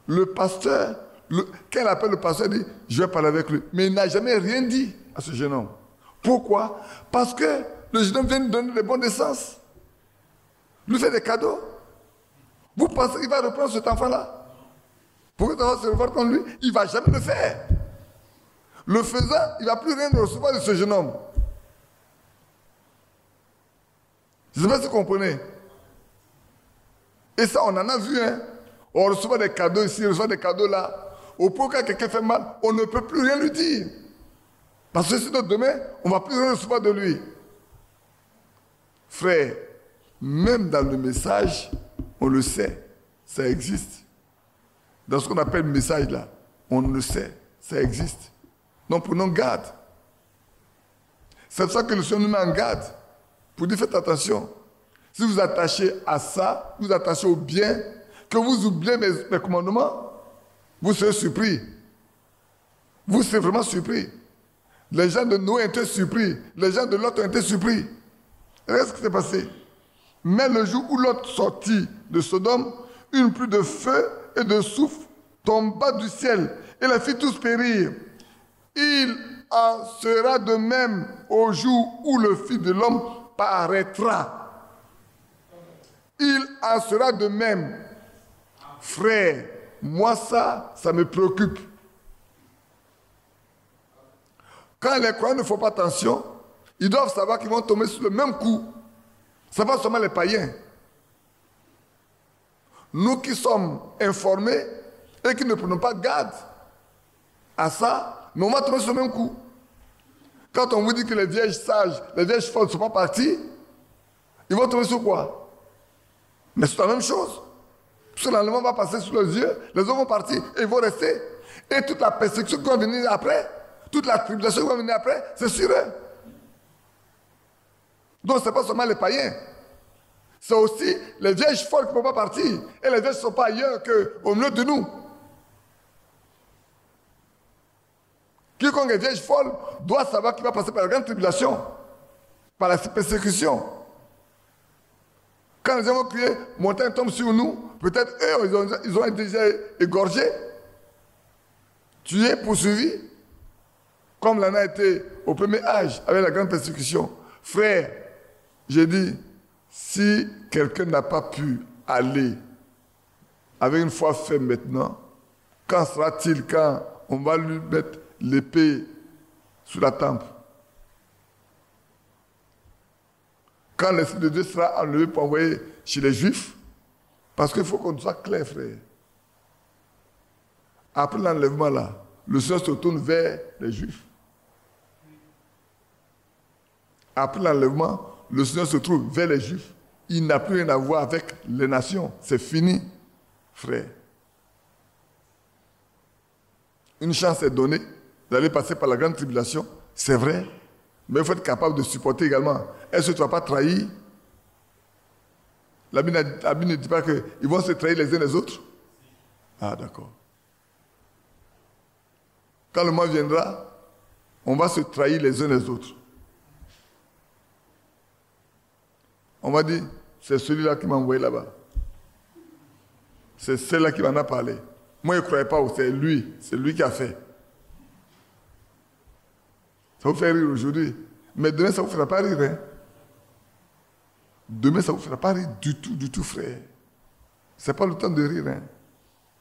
Speaker 1: Le pasteur, quand elle appelle le pasteur, elle dit, je vais parler avec lui. Mais il n'a jamais rien dit à ce jeune homme. Pourquoi? Parce que le jeune homme vient de donner des bons essences. Lui fait des cadeaux. Vous pensez qu'il va reprendre cet enfant-là? Pour que se revoir contre lui, il ne va jamais le faire. Le faisant, il ne va plus rien recevoir de ce jeune homme. Je ne sais pas si vous comprenez. Et ça, on en a vu. Hein? On reçoit des cadeaux ici, on reçoit des cadeaux là. Au point que quelqu'un fait mal, on ne peut plus rien lui dire. Parce que sinon, demain, on ne va plus rien recevoir de lui. Frère, même dans le message, on le sait, ça existe. Dans ce qu'on appelle le message là, on le sait, ça existe. Donc prenons garde. C'est pour ça que le Seigneur nous met en garde. Pour dire faites attention. Si vous attachez à ça, vous attachez au bien, que vous oubliez mes commandements, vous serez surpris. Vous serez vraiment surpris. Les gens de Noé étaient surpris. Les gens de Lot ont été surpris. Regardez ce qui s'est passé. Mais le jour où Lot sortit de Sodome, une pluie de feu et de soufre tomba du ciel et les fit tous périr. Il en sera de même au jour où le Fils de l'homme paraîtra. Il en sera de même. Frère, moi ça me préoccupe. Quand les croyants ne font pas attention, ils doivent savoir qu'ils vont tomber sur le même coup. Ce n'est pas seulement les païens. Nous qui sommes informés et qui ne prenons pas garde à ça, mais on va tomber sur le même coup. Quand on vous dit que les vierges sages, les vierges folles ne sont pas parties, ils vont tomber sur quoi? Mais c'est la même chose. Parce que l'enlèvement va passer sous leurs yeux, les autres vont partir et ils vont rester. Et toute la persécution qui va venir après, toute la tribulation qui va venir après, c'est sur eux. Donc ce n'est pas seulement les païens. C'est aussi les vierges folles qui ne vont pas partir. Et les vierges ne sont pas ailleurs qu'au milieu de nous. Quiconque est vierge folle doit savoir qu'il va passer par la grande tribulation, par la persécution. Quand les gens vont crier, montagne tombe sur nous, peut-être eux, ils ont déjà égorgés, tués, poursuivis, comme l'en a été au premier âge, avec la grande persécution. Frère, j'ai dit, si quelqu'un n'a pas pu aller avec une foi ferme maintenant, quand sera-t-il quand on va lui mettre l'épée sous la tempe? Quand l'Esprit de Dieu sera enlevé pour envoyer chez les Juifs, parce qu'il faut qu'on soit clair, frère. Après l'enlèvement là, le Seigneur se tourne vers les Juifs. Après l'enlèvement, le Seigneur se trouve vers les Juifs. Il n'a plus rien à voir avec les nations. C'est fini, frère. Une chance est donnée d'aller passer par la grande tribulation, c'est vrai, mais il faut être capable de supporter également. Est-ce que tu ne vas pas trahir? La Bible ne dit pas qu'ils vont se trahir les uns les autres. Ah, d'accord. Quand le moment viendra, on va se trahir les uns les autres. On va dire, c'est celui-là qui m'a envoyé là-bas. C'est celle-là qui m'en a parlé. Moi, je ne croyais pas, c'est lui qui a fait. Ça vous fait rire aujourd'hui. Mais demain, ça ne vous fera pas rire. Hein? Demain, ça ne vous fera pas rire du tout, frère. Ce n'est pas le temps de rire. Hein?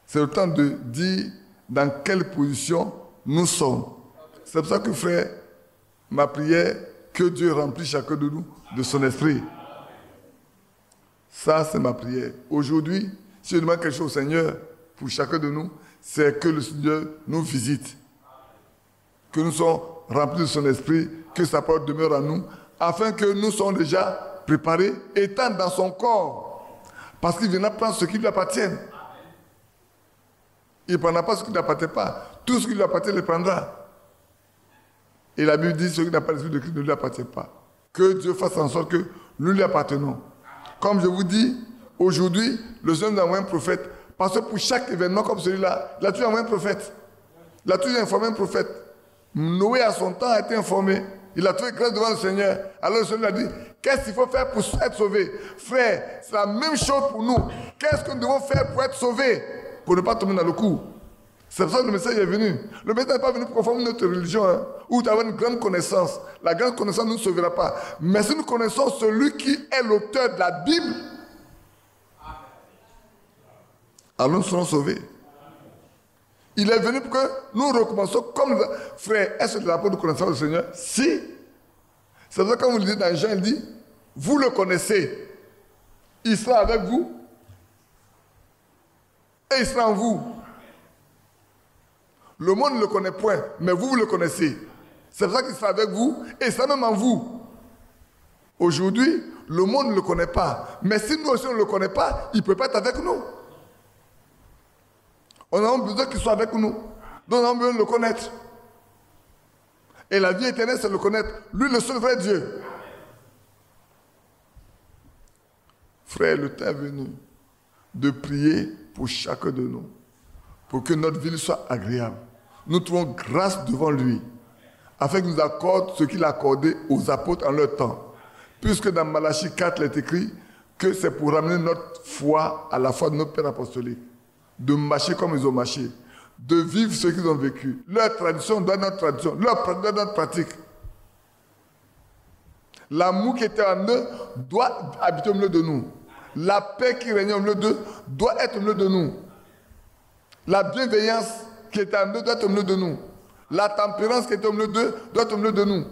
Speaker 1: C'est le temps de dire dans quelle position nous sommes. C'est pour ça que, frère, ma prière, que Dieu remplisse chacun de nous de son esprit. Ça, c'est ma prière. Aujourd'hui, si je demande quelque chose au Seigneur, pour chacun de nous, c'est que le Seigneur nous visite. Que nous soyons remplis de son esprit, que sa parole demeure en nous, afin que nous soyons déjà préparés, étant dans son corps. Parce qu'il viendra prendre ce qui lui appartient. Il ne prendra pas ce qui ne lui appartient pas. Tout ce qui lui appartient, il le prendra. Et la Bible dit, ce qui n'a pas l'esprit de Christ ne lui appartient pas. Que Dieu fasse en sorte que nous lui appartenons. Comme je vous dis, aujourd'hui, le Seigneur nous a envoyé un prophète. Parce que pour chaque événement comme celui-là, il a toujours envoyé un prophète. Il a toujours informé un prophète. Noé, à son temps, a été informé. Il a trouvé grâce devant le Seigneur. Alors le Seigneur lui a dit, qu'est-ce qu'il faut faire pour être sauvé? Frère, c'est la même chose pour nous. Qu'est-ce que nous devons faire pour être sauvés? Pour ne pas tomber dans le coup. C'est pour ça que le message est venu. Le message n'est pas venu pour conformer notre religion, hein, ou d'avoir une grande connaissance. La grande connaissance ne nous sauvera pas. Mais si nous connaissons celui qui est l'auteur de la Bible, alors nous serons sauvés. Il est venu pour que nous recommencions comme frère. Est-ce que la part de connaissance du Seigneur? Si. C'est pour ça que quand vous lisez dans Jean, il dit, vous le connaissez. Il sera avec vous. Et il sera en vous. Le monde ne le connaît point, mais vous le connaissez. C'est pour ça qu'il sera avec vous et il sera même en vous. Aujourd'hui, le monde ne le connaît pas. Mais si nous aussi on ne le connaît pas, il ne peut pas être avec nous. On a besoin qu'il soit avec nous. Donc on a besoin de le connaître. Et la vie éternelle, c'est le connaître. Lui, le seul vrai Dieu. Frère, le temps est venu de prier pour chacun de nous. Pour que notre vie soit agréable. Nous trouvons grâce devant lui. Afin qu'il nous accorde ce qu'il a accordé aux apôtres en leur temps. Puisque dans Malachie 4, il est écrit que c'est pour ramener notre foi à la foi de nos pères apostoliques. De marcher comme ils ont marché, de vivre ce qu'ils ont vécu. Leur tradition doit être notre tradition, leur pratique doit être notre pratique. L'amour qui était en eux doit habiter au milieu de nous. La paix qui régnait au milieu d'eux doit être au milieu de nous. La bienveillance qui était en eux doit être au milieu de nous. La tempérance qui était au milieu d'eux doit être au milieu de nous.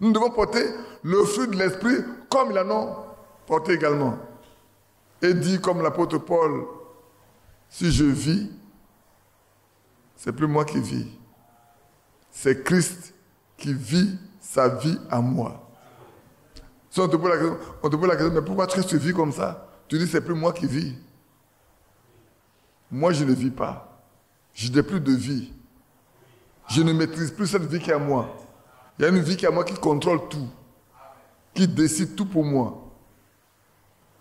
Speaker 1: Nous devons porter le fruit de l'esprit comme ils en ont porté également. Et dit comme l'apôtre Paul, si je vis, c'est plus moi qui vis. C'est Christ qui vit sa vie à moi. Si on te pose la question, mais pourquoi tu vis comme ça? Tu dis, c'est plus moi qui vis. Moi, je ne vis pas. Je n'ai plus de vie. Je ne maîtrise plus cette vie qui est à moi. Il y a une vie qui est à moi qui contrôle tout, qui décide tout pour moi.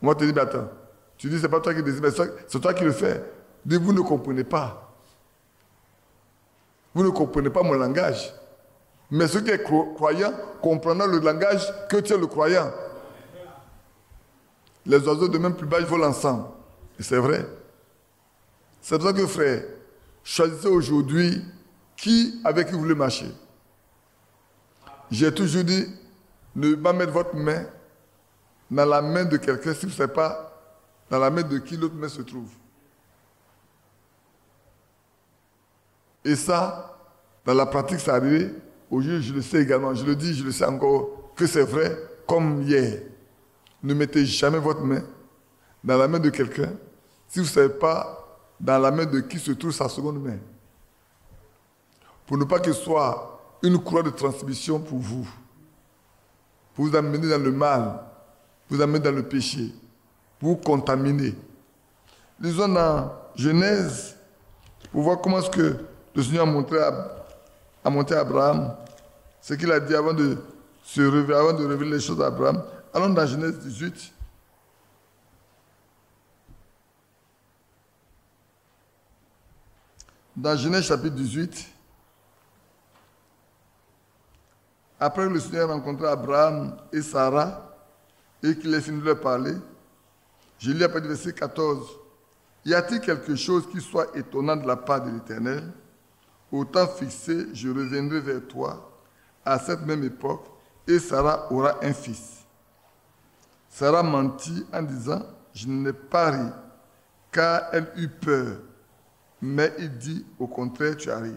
Speaker 1: Moi, je te dis, mais attends, tu dis, c'est pas toi qui décide, mais c'est toi qui le fais. Dis, vous ne comprenez pas. Vous ne comprenez pas mon langage. Mais ceux qui sont croyants comprendront le langage que tu es le croyant. Les oiseaux de même plus bas, ils volent ensemble. Et c'est vrai. C'est pour ça que, frère, choisissez aujourd'hui avec qui vous voulez marcher. J'ai toujours dit, ne pas mettre votre main dans la main de quelqu'un si vous ne savez pas dans la main de qui l'autre main se trouve. Et ça, dans la pratique, ça arrive. Aujourd'hui, je le sais également. Je le dis, je le sais encore, que c'est vrai, comme hier. Ne mettez jamais votre main dans la main de quelqu'un si vous ne savez pas dans la main de qui se trouve sa seconde main. Pour ne pas que ce soit une croix de transmission pour vous vous amener dans le mal, pour vous amener dans le péché, pour vous contaminer. Lisons dans Genèse pour voir comment est-ce que le Seigneur a montré à Abraham ce qu'il a dit avant de révéler les choses à Abraham. Allons dans Genèse 18. Dans Genèse chapitre 18, après que le Seigneur a rencontré Abraham et Sarah et qu'il ait fini de leur parler, je lis après le verset 14. Y a-t-il quelque chose qui soit étonnant de la part de l'Éternel? Au temps fixé, je reviendrai vers toi à cette même époque et Sarah aura un fils. Sarah mentit en disant, je n'ai pas ri, car elle eut peur. Mais il dit, au contraire, tu as ri.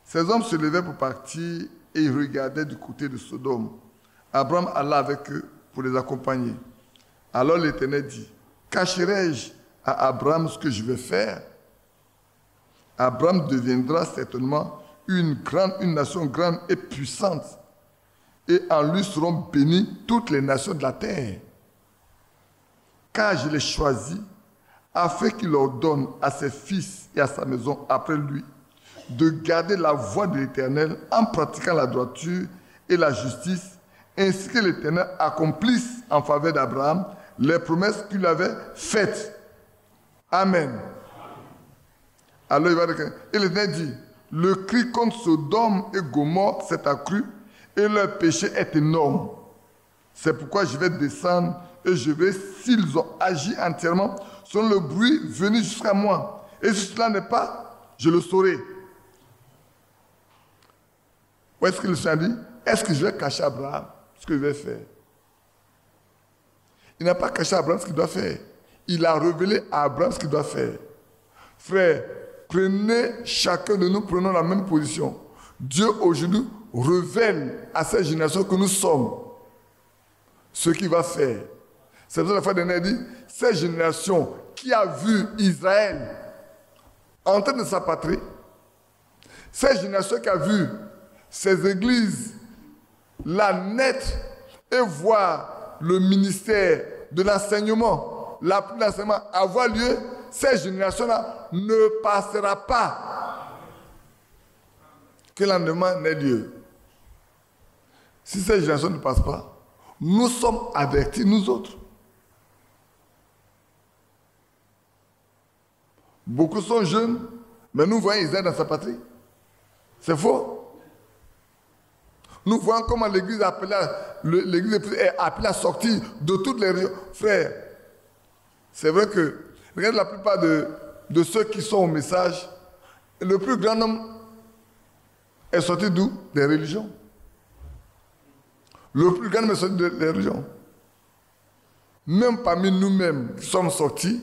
Speaker 1: Ces hommes se levaient pour partir et ils regardaient du côté de Sodome. Abraham alla avec eux pour les accompagner. Alors l'Éternel dit, cacherai-je à Abraham ce que je vais faire? Abraham deviendra certainement une nation grande et puissante. Et en lui seront bénies toutes les nations de la terre. Car je l'ai choisi afin qu'il ordonne à ses fils et à sa maison après lui de garder la voie de l'Éternel en pratiquant la droiture et la justice, ainsi que l'Éternel accomplisse en faveur d'Abraham les promesses qu'il avait faites. Amen. Alors il va dire, et l'Éternel dit, le cri contre Sodome et Gomorrhe s'est accru et leur péché est énorme. C'est pourquoi je vais descendre et je vais, s'ils ont agi entièrement, selon le bruit venu jusqu'à moi. Et si cela n'est pas, je le saurai. Où est-ce que le Seigneur dit? Est-ce que je vais cacher à Abraham ce que je vais faire? Il n'a pas caché à Abraham ce qu'il doit faire. Il a révélé à Abraham ce qu'il doit faire. Frère, prenez, chacun de nous prenons la même position. Dieu aujourd'hui révèle à cette génération que nous sommes ce qu'il va faire. C'est pour ça que la foi dernière dit, cette génération qui a vu Israël en train de sa patrie, cette génération qui a vu ces églises là naître et voir le ministère de l'enseignement, l'enseignement avoir lieu, cette génération-là ne passera pas que l'enseignement n'ait lieu. Si cette génération ne passe pas, nous sommes avertis, nous autres. Beaucoup sont jeunes, mais nous voyons Israël dans sa patrie. C'est faux. Nous voyons comment l'Église est appelée à sortir de toutes les régions. Frères, c'est vrai que, regarde la plupart de ceux qui sont au message, le plus grand nombre est sorti d'où? Des religions. Le plus grand nombre est sorti des religions. Même parmi nous-mêmes qui sommes sortis,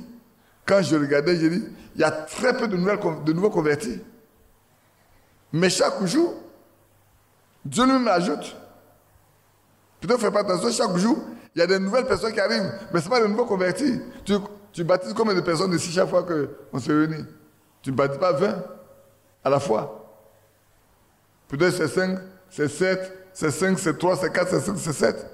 Speaker 1: quand je regardais, j'ai dit, il y a très peu de nouveaux convertis. Mais chaque jour, Dieu nous ajoute. Plutôt, fais pas attention, chaque jour, il y a des nouvelles personnes qui arrivent, mais ce n'est pas de nouveaux convertis. Tu baptises combien de personnes ici chaque fois qu'on se réunit? Tu ne baptises pas 20 à la fois. Peut-être c'est 5, c'est 7, c'est 5, c'est 3, c'est 4, c'est 5, c'est 7.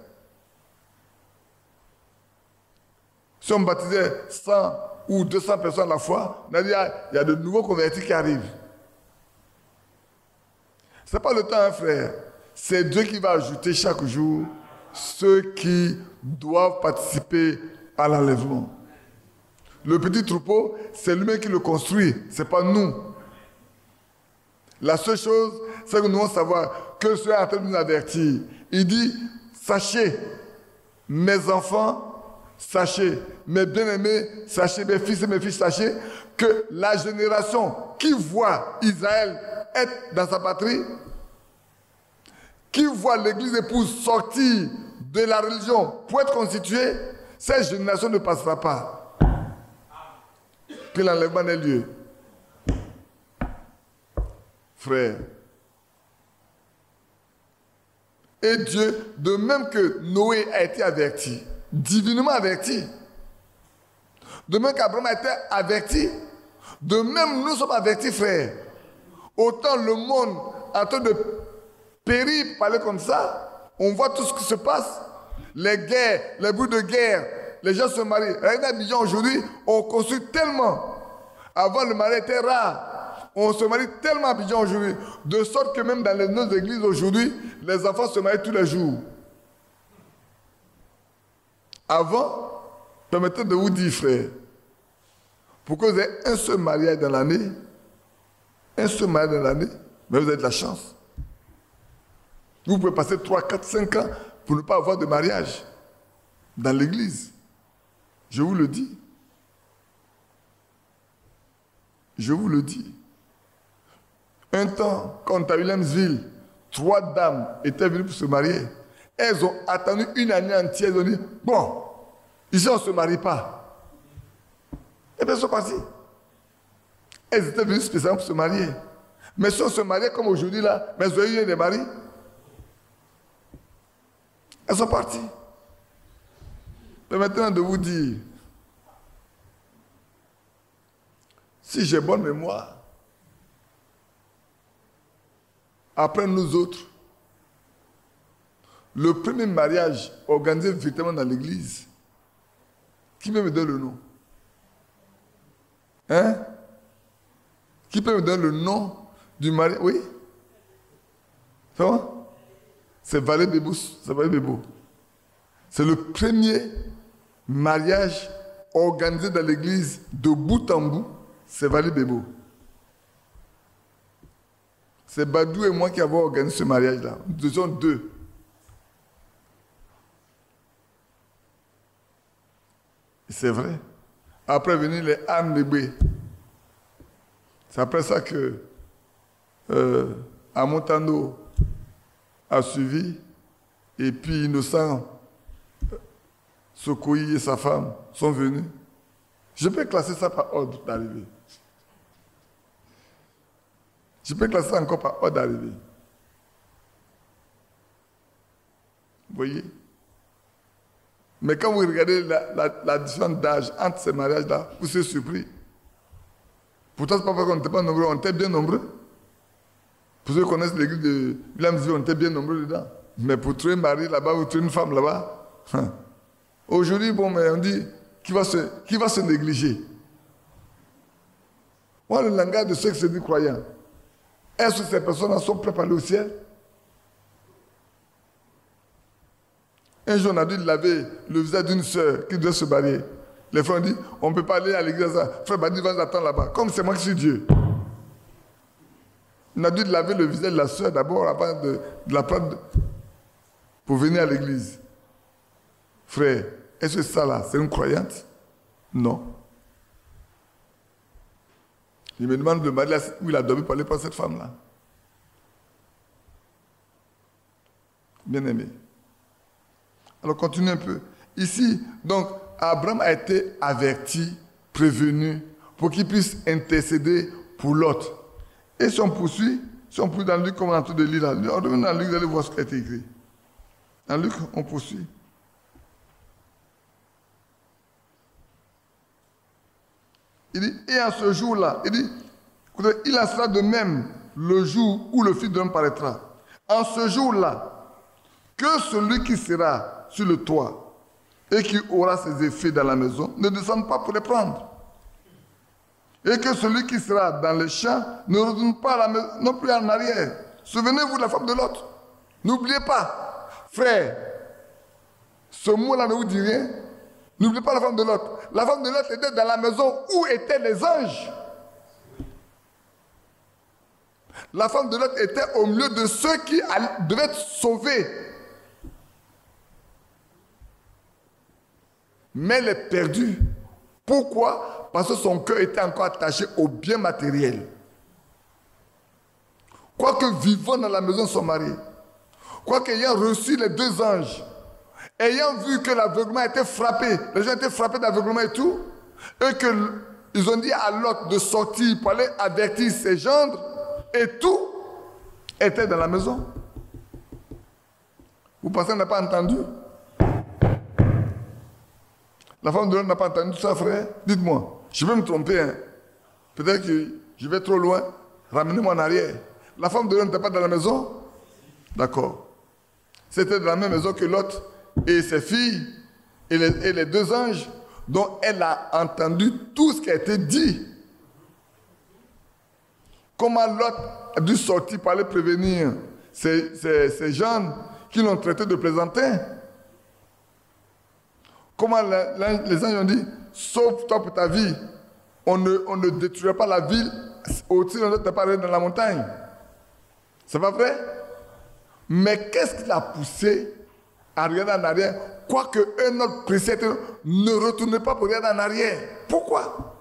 Speaker 1: Si on baptisait 100 ou 200 personnes à la fois, on a dit, il y a de nouveaux convertis qui arrivent. Ce n'est pas le temps, hein, frère. C'est Dieu qui va ajouter chaque jour ceux qui doivent participer à l'enlèvement. Le petit troupeau, c'est lui-même qui le construit, ce n'est pas nous. La seule chose, c'est que nous devons savoir que le Seigneur est en train de nous avertir. Il dit, sachez, mes enfants, sachez, mes bien-aimés, sachez, mes fils et mes filles, sachez que la génération qui voit Israël être dans sa patrie, qui voit l'Église épouse sortir de la religion pour être constituée, cette génération ne passera pas. Que l'enlèvement ait lieu. Frère. Et Dieu, de même que Noé a été averti, divinement averti, de même qu'Abraham a été averti, de même nous sommes avertis, frère. Autant le monde en train de périr, parler comme ça, on voit tout ce qui se passe, les guerres, les bruits de guerre, les gens se marient. Regardez Abidjan aujourd'hui, on construit tellement. Avant, le mariage était rare. On se marie tellement à Abidjan aujourd'hui, de sorte que même dans nos églises aujourd'hui, les enfants se marient tous les jours. Avant, permettez de vous dire, frère, pour que vous ayez un seul mariage dans l'année, mais vous avez de la chance. Vous pouvez passer 3, 4, 5 ans pour ne pas avoir de mariage dans l'église. Je vous le dis. Je vous le dis. Un temps, quand à Williamsville, 3 dames étaient venues pour se marier. Elles ont attendu une année entière. Elles ont dit, bon, ici on ne se marie pas. Et bien elles sont parties. Elles étaient venues spécialement pour se marier. Mais si on se mariait comme aujourd'hui là, mais elles ont eu des maris. Elles sont parties. Mais maintenant de vous dire, si j'ai bonne mémoire, après nous autres, le premier mariage organisé véritablement dans l'église, qui peut me donner le nom? Hein? Qui peut me donner le nom du mariage? Oui? C'est vrai? C'est Valé Bébou. C'est Valé Bébou. C'est le premier mariage organisé dans l'église de bout en bout. C'est Valé Bébou. C'est Badou et moi qui avons organisé ce mariage-là. Nous étions 2. C'est vrai. Après venir les âmes bébés. C'est après ça que Amontano a suivi. Et puis Innocent Sokoyi et sa femme sont venus. Je peux classer ça par ordre d'arrivée. Je peux classer ça encore par ordre d'arrivée. Vous voyez? Mais quand vous regardez la différence d'âge entre ces mariages-là, vous serez surpris. Pourtant, ce n'est pas parce qu'on n'était pas nombreux, on était bien nombreux. Pour ceux qui connaissent l'église de Williamsville, on était bien nombreux dedans. Mais pour trouver un mari là-bas ou trouver une femme là-bas, aujourd'hui, bon, mais on dit, qui va se négliger? Moi, le langage de ceux qui se disent croyants, est-ce que ces personnes sont prêtes à aller au ciel? Un jour, on a dû laver le visage d'une sœur qui devait se marier. Les frères ont dit, on ne peut pas aller à l'église. Frère Badi va nous attendre là-bas. Comme c'est moi qui suis Dieu. On a dû laver le visage de la sœur d'abord avant de la prendre pour venir à l'église. Frère, est-ce que ça là, c'est une croyante? Non. Il me demande de marier où il a dormi pour aller par cette femme-là. Bien aimé. Alors, continue un peu. Ici, donc, Abraham a été averti, prévenu, pour qu'il puisse intercéder pour l'autre. Et si on poursuit dans le livre comme on est en train de lire là, on revient dans le livre, vous allez voir ce qui a été écrit. En Luc, on poursuit. Il dit, et en ce jour-là, il dit, il en sera de même le jour où le Fils de l'homme paraîtra. En ce jour-là, que celui qui sera sur le toit et qui aura ses effets dans la maison ne descende pas pour les prendre. Et que celui qui sera dans les champs ne retourne pas à la maison, non plus en arrière. Souvenez-vous de la femme de Lot. N'oubliez pas, frère, ce mot-là ne vous dit rien. N'oubliez pas la femme de Lot. La femme de Lot était dans la maison où étaient les anges. La femme de Lot était au milieu de ceux qui devaient être sauvés. Mais elle est perdue. Pourquoi? Parce que son cœur était encore attaché au bien matériel. Quoique vivant dans la maison de son mari, quoique ayant reçu les deux anges, ayant vu que l'aveuglement était frappé, les gens étaient frappés d'aveuglement et tout, et qu'ils ont dit à Lot de sortir pour aller avertir ses gendres, et tout était dans la maison. Vous pensez qu'elle n'a pas entendu? La femme de Lot n'a pas entendu tout ça, frère? Dites-moi, je vais me tromper. Hein? Peut-être que je vais trop loin. Ramenez-moi en arrière. La femme de Lot n'était pas dans la maison? D'accord. C'était dans la même maison que Lot et ses filles et les deux anges, dont elle a entendu tout ce qui a été dit. Comment Lot a dû sortir pour aller prévenir ces gens qui l'ont traité de plaisantin. Comment les anges ont dit, sauve-toi pour ta vie. On ne détruira pas la ville au-dessus de notre appareil dans la montagne. C'est pas vrai? Mais qu'est-ce qui l'a poussé à regarder en arrière, quoique un autre précepteur ne retourne pas pour regarder en arrière? Pourquoi?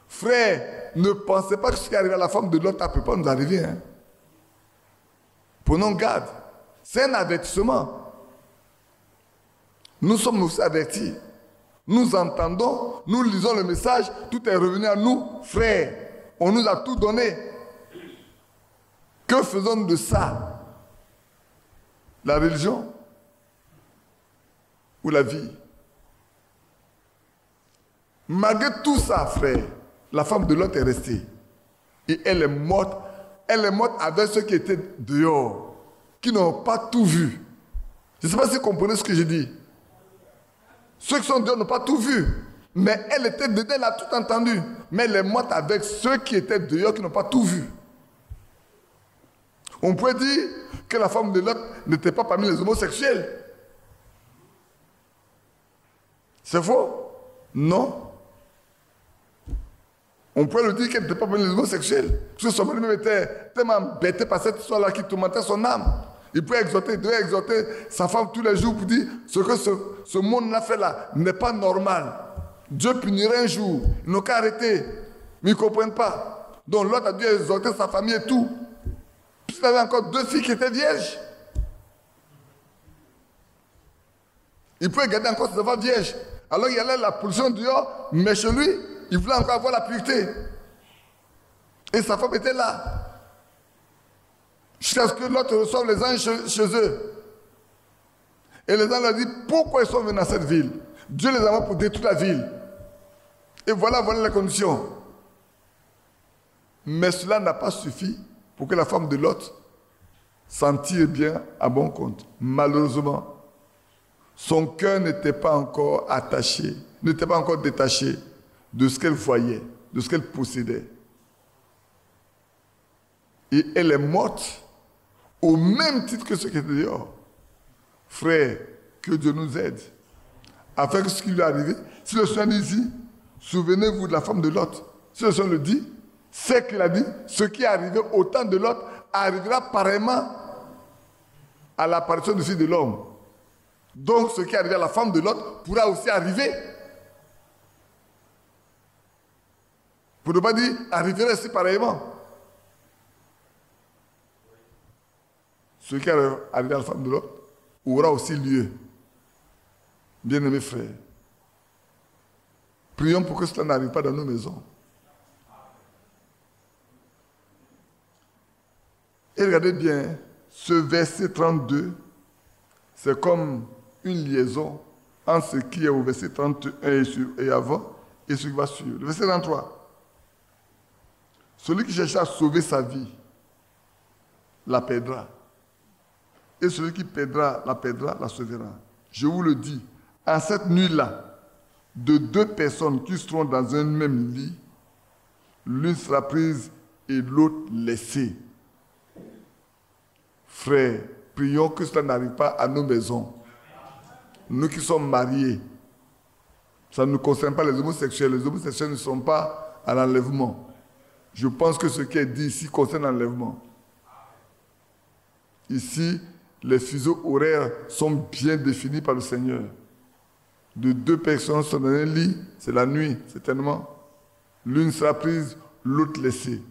Speaker 1: Frère, ne pensez pas que ce qui est arrivé à la femme de Lot ne peut pas nous arriver. Hein? Prenons garde. C'est un avertissement. Nous sommes aussi avertis. Nous entendons, nous lisons le message, tout est revenu à nous, frères. On nous a tout donné. Que faisons-nous de ça? La religion ou la vie? Malgré tout ça, frère, la femme de Lot est restée. Et elle est morte. Elle est morte avec ceux qui étaient dehors, qui n'ont pas tout vu. Je ne sais pas si vous comprenez ce que je dis. Ceux qui sont dehors n'ont pas tout vu. Mais elle était dedans, elle a tout entendu. Mais elle est morte avec ceux qui étaient dehors, qui n'ont pas tout vu. On pourrait dire que la femme de Lot n'était pas parmi les homosexuels. C'est faux? Non. On pourrait le dire qu'elle n'était pas parmi les homosexuels. Parce que son mari même était tellement embêté par cette histoire-là qui tourmentait son âme. Il pouvait exhorter, il devait exhorter sa femme tous les jours pour dire ce que ce monde a fait là n'est pas normal. Dieu punira un jour. Ils n'ont qu'à arrêter. Mais ils ne comprennent pas. Donc l'autre a dû exhorter sa famille et tout. Puis il avait encore deux filles qui étaient vierges. Il pouvait garder encore ses enfants vierges. Alors il y avait la pollution dehors, mais chez lui, il voulait encore avoir la pureté. Et sa femme était là. Jusqu'à ce que l'autre reçoive les anges chez eux. Et les anges leur disent, pourquoi ils sont venus dans cette ville? Dieu les envoie pour détruire la ville. Et voilà les conditions. Mais cela n'a pas suffi pour que la femme de Lot s'en tire bien à bon compte. Malheureusement, son cœur n'était pas encore attaché, n'était pas encore détaché de ce qu'elle voyait, de ce qu'elle possédait. Et elle est morte au même titre que ceux qui étaient dehors. Frère, que Dieu nous aide. Afin que ce qui lui est arrivé, si le Seigneur dit ici, souvenez-vous de la femme de Lot. Si le Seigneur le dit, c'est qu'il a dit, ce qui est arrivé au temps de Lot arrivera pareillement à l'apparition du Fils de l'homme. Donc ce qui est arrivé à la femme de Lot pourra aussi arriver. Pour ne pas dire, arriverait aussi pareillement. Ce qui est arrivé à la femme de Lot aura aussi lieu. Bien-aimés frères, prions pour que cela n'arrive pas dans nos maisons. Et regardez bien, ce verset 32, c'est comme une liaison entre ce qui est au verset 31 et avant et ce qui va suivre. Le verset 33. Celui qui cherche à sauver sa vie la perdra. Et celui qui perdra, la sauvera. Je vous le dis, en cette nuit-là, de deux personnes qui seront dans un même lit, l'une sera prise et l'autre laissée. Frères, prions que cela n'arrive pas à nos maisons. Nous qui sommes mariés, ça ne nous concerne pas les homosexuels. Les homosexuels ne sont pas à l'enlèvement. Je pense que ce qui est dit ici concerne l'enlèvement. Ici, les fuseaux horaires sont bien définis par le Seigneur. De deux personnes sont dans un lit, c'est la nuit, certainement. L'une sera prise, l'autre laissée.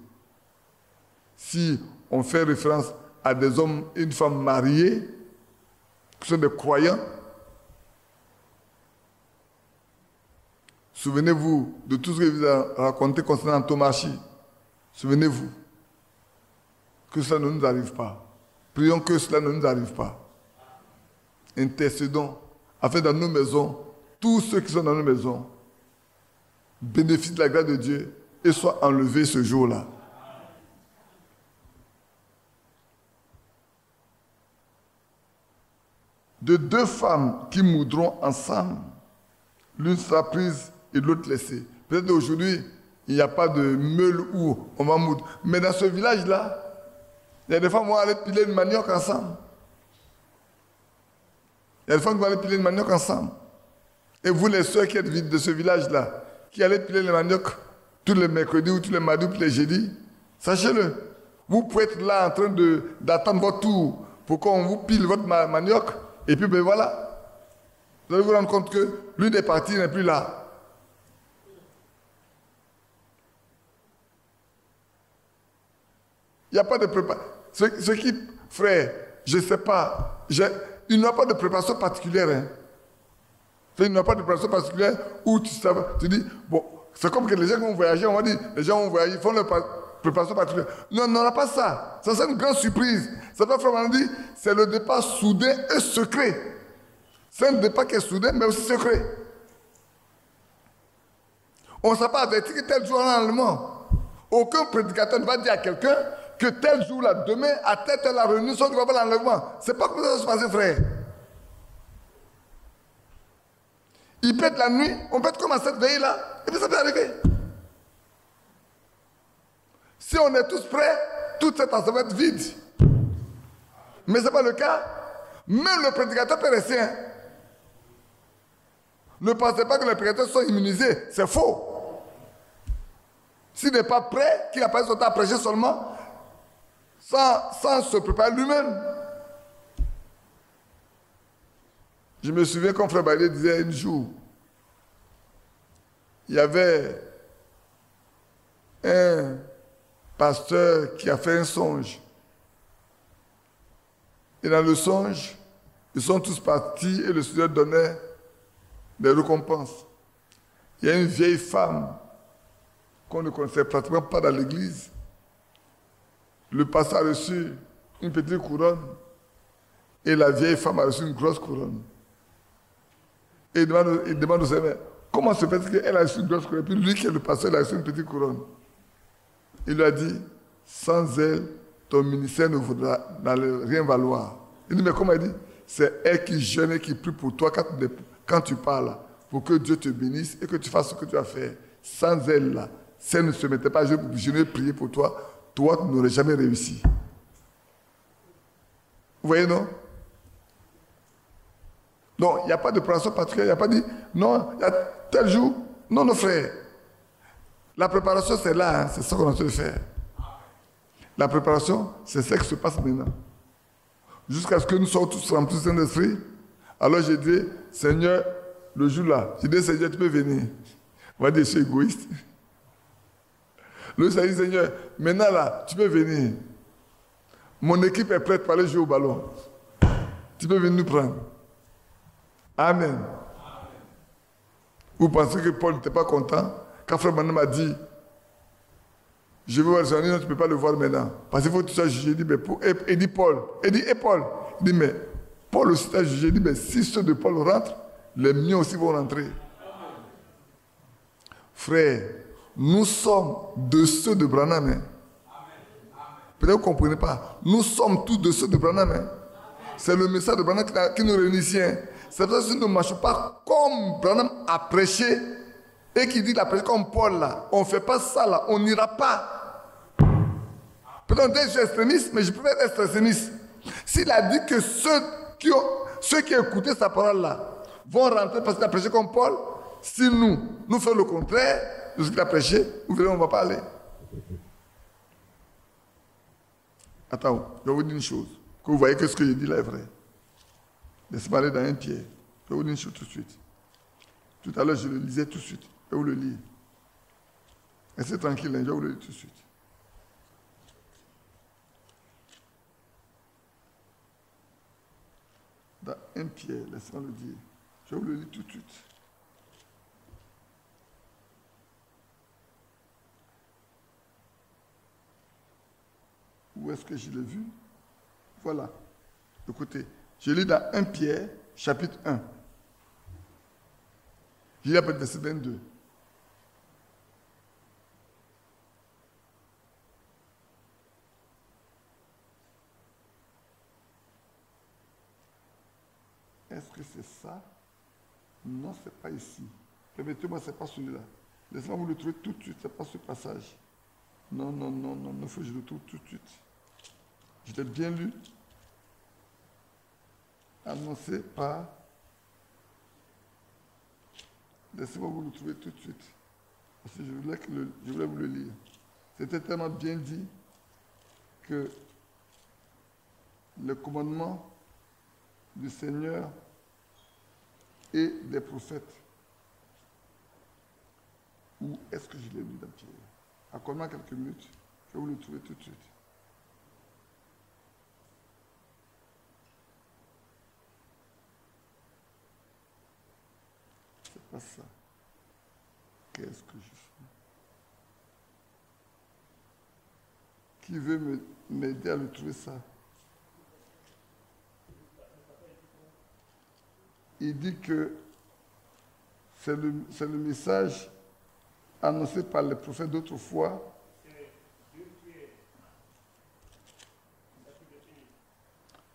Speaker 1: Si on fait référence à des hommes et une femme mariés, qui sont des croyants, souvenez-vous de tout ce que je vous ai raconté concernant Thomasie. Souvenez-vous que cela ne nous arrive pas. Prions que cela ne nous arrive pas. Intercédons afin dans nos maisons, tous ceux qui sont dans nos maisons bénéficient de la grâce de Dieu et soient enlevés ce jour-là. De deux femmes qui moudront ensemble, l'une sera prise et l'autre laissée. Peut-être aujourd'hui, il n'y a pas de meule où on va moudre. Mais dans ce village-là, il y a des femmes qui vont aller piler une manioc ensemble. Il y a des femmes qui vont aller piler une manioc ensemble. Et vous, les sœurs qui êtes de ce village-là, qui allez piler les manioc tous les mercredis ou tous les mardis ou tous les jeudis, sachez-le, vous pouvez être là en train d'attendre votre tour pour qu'on vous pile votre manioc. Et puis, ben voilà, vous allez vous rendre compte que l'une des parties n'est plus là. Il n'y a pas de préparation. Ce qui, frère, je ne sais pas, il n'y a pas de préparation particulière. Hein. Il n'y a pas de préparation particulière où tu dis, bon, c'est comme que les gens qui vont voyager, on va dire, les gens vont voyager, ils font leur préparation particulière. Non, on n'a pas ça. Ça, c'est une grande surprise. Ça doit faire, on dit, c'est le départ soudain et secret. C'est un départ qui est soudain, mais aussi secret. On ne s'est pas averti que tel jour en allemand. Aucun prédicateur ne va dire à quelqu'un que tel jour-là, demain, à telle la réunion, soit tu vas faire l'enlèvement. C'est pas comme ça que ça se passe, frère. Il peut être la nuit, on peut être comme à cette veille-là, et puis ça peut arriver. Si on est tous prêts, toute cette assemblée va être vide. Mais ce n'est pas le cas. Même le prédicateur peut rester. Hein. Ne pensez pas que les prédicateurs sont immunisés. C'est faux. S'il n'est pas prêt, qu'il a pas son temps à prêcher seulement, sans se préparer lui-même. Je me souviens quand Frère Bailey disait un jour, il y avait un pasteur qui a fait un songe. Et dans le songe, ils sont tous partis et le Seigneur donnait des récompenses. Il y a une vieille femme qu'on ne connaissait pratiquement pas dans l'église. Le pasteur a reçu une petite couronne et la vieille femme a reçu une grosse couronne. Et il demande au Seigneur, comment se fait-il qu'elle a reçu une grosse couronne et puis lui qui est le pasteur, il a reçu une petite couronne? Il lui a dit, sans elle, ton ministère ne vaudra rien valoir. Il dit, mais comment il dit? C'est elle qui jeûne et qui prie pour toi quand tu parles, pour que Dieu te bénisse et que tu fasses ce que tu as fait. Sans elle, là, si elle ne se mettait pas à jeûner et prier pour toi, toi, tu n'aurais jamais réussi. Vous voyez, non? Donc, il n'y a pas de préparation particulière. Il n'y a pas dit, non, il y a tel jour. Non, nos frères. La préparation, c'est là. Hein, c'est ça qu'on a besoin de faire. La préparation, c'est ce qui se passe maintenant. Jusqu'à ce que nous soyons tous remplis de Saint-Esprit. Alors, j'ai dit, Seigneur, le jour-là, j'ai dit, Seigneur, tu peux venir. On va dire, je suis égoïste. Le Seigneur dit, Seigneur, maintenant là, tu peux venir. Mon équipe est prête pour aller jouer au ballon. Tu peux venir nous prendre. Amen. Vous pensez que Paul n'était pas content quand Frère Manon m'a dit, je veux voir le Seigneur, non, tu ne peux pas le voir maintenant. Parce qu'il faut que tu sois jugé. Il dit, mais il dit Paul. Il dit, et Paul? Il dit, mais Paul aussi a jugé, il dit, mais si ceux de Paul rentrent, les miens aussi vont rentrer. Frère, nous sommes de ceux de Branham. Hein. Peut-être que vous ne comprenez pas. Nous sommes tous de ceux de Branham. Hein. C'est le message de Branham qui nous réunit ici. Hein. C'est pour ça que si nous ne marchons pas comme Branham a prêché et qui dit qu'il a prêché comme Paul là, on ne fait pas ça là, on n'ira pas. Peut-être que je suis extrémiste, mais je peux être extrémiste. S'il a dit que ceux qui écoutaient sa parole là vont rentrer parce qu'il a prêché comme Paul, si nous faisons le contraire de ce qu'il a prêché, vous verrez, on ne va pas aller. Attends, je vais vous dire une chose. Que vous voyez que ce que je dis là est vrai. Laissez-moi aller dans 1 Pierre. Je vais vous dire une chose tout de suite. Tout à l'heure, je le lisais tout de suite. Je vais vous le lire. Restez tranquille, hein, je vais vous le lire tout de suite. Dans 1 Pierre, laissez-moi le dire. Je vais vous le lire tout de suite. Où est-ce que je l'ai vu? Voilà. Écoutez, je lis dans 1 Pierre, chapitre 1. Je lis après le verset 22. Est-ce que c'est ça? Non, ce n'est pas ici. Permettez-moi, ce n'est pas celui-là. Laissez-moi vous le trouver tout de suite, ce n'est pas ce passage. Non, il faut que je le trouve tout de suite. Je l'ai bien lu. Annoncé par... Laissez-moi vous le trouver tout de suite. Parce que je voulais vous le lire. C'était tellement bien dit que le commandement du Seigneur et des prophètes. Où est-ce que je l'ai lu dans Pierre? Accorde-moi quelques minutes, je vais vous le trouver tout de suite. C'est pas ça. Qu'est-ce que je fais? Qui veut m'aider à le trouver ça? Il dit que c'est le message annoncé par les prophètes d'autrefois.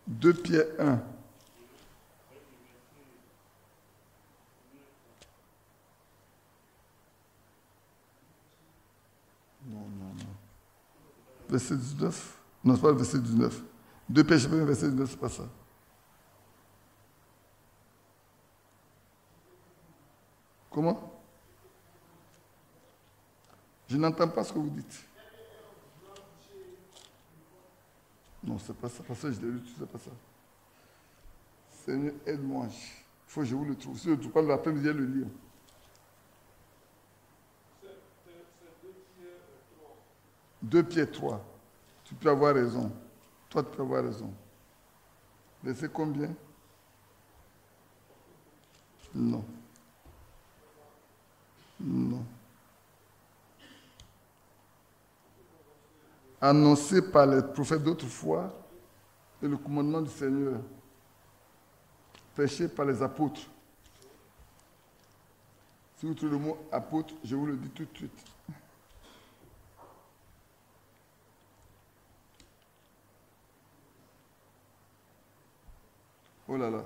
Speaker 1: 2 Pierre 1. Non. Verset 19. Non, c'est pas le verset 19. 2 Pierre chapitre 1, verset 19, c'est pas ça. Comment? Je n'entends pas ce que vous dites. Non, c'est pas ça. Parce que je l'ai lu, c'est pas ça. Seigneur, aide-moi. Il faut que je vous le trouve. Si je ne le trouve pas, l'après-midi, je vais le lire. C'est 2 Pierre 3. Tu peux avoir raison. Toi, tu peux avoir raison. Verset combien? Non. Annoncé par les prophètes d'autrefois et le commandement du Seigneur, prêché par les apôtres. Si vous trouvez le mot apôtre, je vous le dis tout de suite. Oh là là.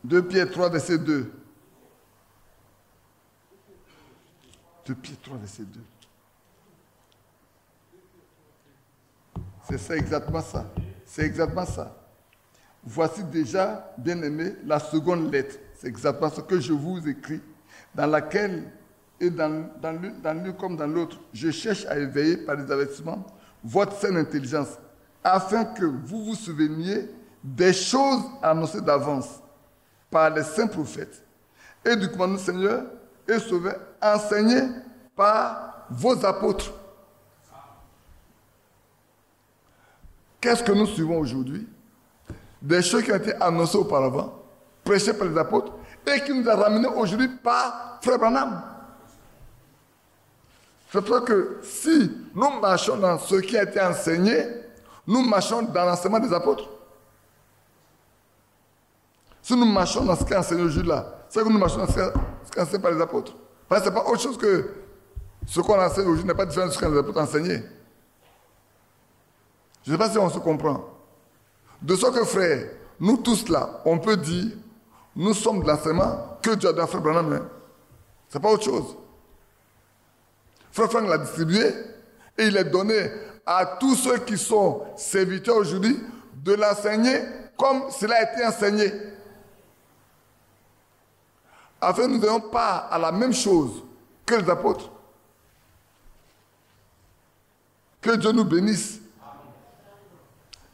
Speaker 1: 2 Pierre 3, verset 2. 2 Pierre 3, verset 2. C'est ça, exactement ça. C'est exactement ça. Voici déjà, bien-aimé, la seconde lettre. C'est exactement ce que je vous écris, dans laquelle, et dans l'une comme dans l'autre, je cherche à éveiller par des avertissements votre saine intelligence, afin que vous vous souveniez des choses annoncées d'avance par les saints prophètes et du commandement du Seigneur et sauvé, enseigné par vos apôtres. Qu'est-ce que nous suivons aujourd'hui? Des choses qui ont été annoncées auparavant, prêchées par les apôtres, et qui nous a ramenées aujourd'hui par Frère Branham. C'est pour ça que si nous marchons dans ce qui a été enseigné, nous marchons dans l'enseignement des apôtres. Si nous marchons dans ce qu'a enseigné aujourd'hui là, c'est que nous marchons dans ce qu'a enseigné par les apôtres. Parce que ce n'est pas autre chose que ce qu'on enseigne aujourd'hui n'est pas différent de ce que les apôtres enseignaient. Je ne sais pas si on se comprend. De sorte que, frère, nous tous là, on peut dire, nous sommes de l'enseignement que Dieu a donné à Frère Branham. Ce n'est pas autre chose. Frère Frank l'a distribué et il est donné à tous ceux qui sont serviteurs aujourd'hui de l'enseigner comme cela a été enseigné. Afin que nous n'ayons pas à la même chose que les apôtres. Que Dieu nous bénisse.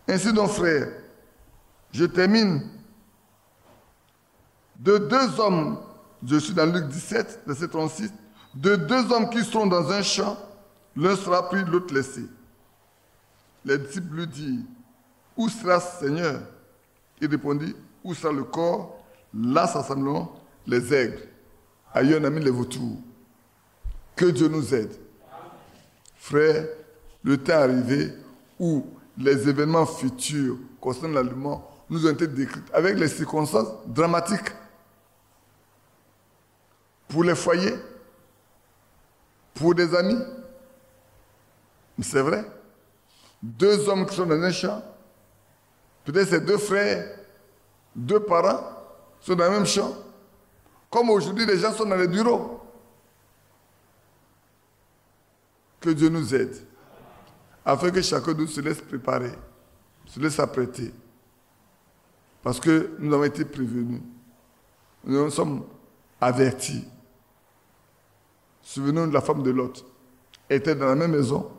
Speaker 1: Ainsi donc, frère, je termine. De deux hommes, je suis dans Luc 17, verset 36, de deux hommes qui seront dans un champ, l'un sera pris, l'autre laissé. Les disciples lui dirent, où sera Seigneur? Il répondit, où sera le corps? Là s'assembleront les aigles. Ailleurs on a mis les vautours. Que Dieu nous aide. Frère, le temps est arrivé où les événements futurs concernant l'aliment nous ont été décrits avec les circonstances dramatiques. Pour les foyers, pour des amis. C'est vrai. Deux hommes qui sont dans un champ, peut-être c'est deux frères, deux parents sont dans le même champ. Comme aujourd'hui, les gens sont dans les bureaux. Que Dieu nous aide, afin que chacun de nous se laisse préparer, se laisse apprêter. Parce que nous avons été prévenus. Nous sommes avertis. Souvenons-nous de la femme de Lot. Elle était dans la même maison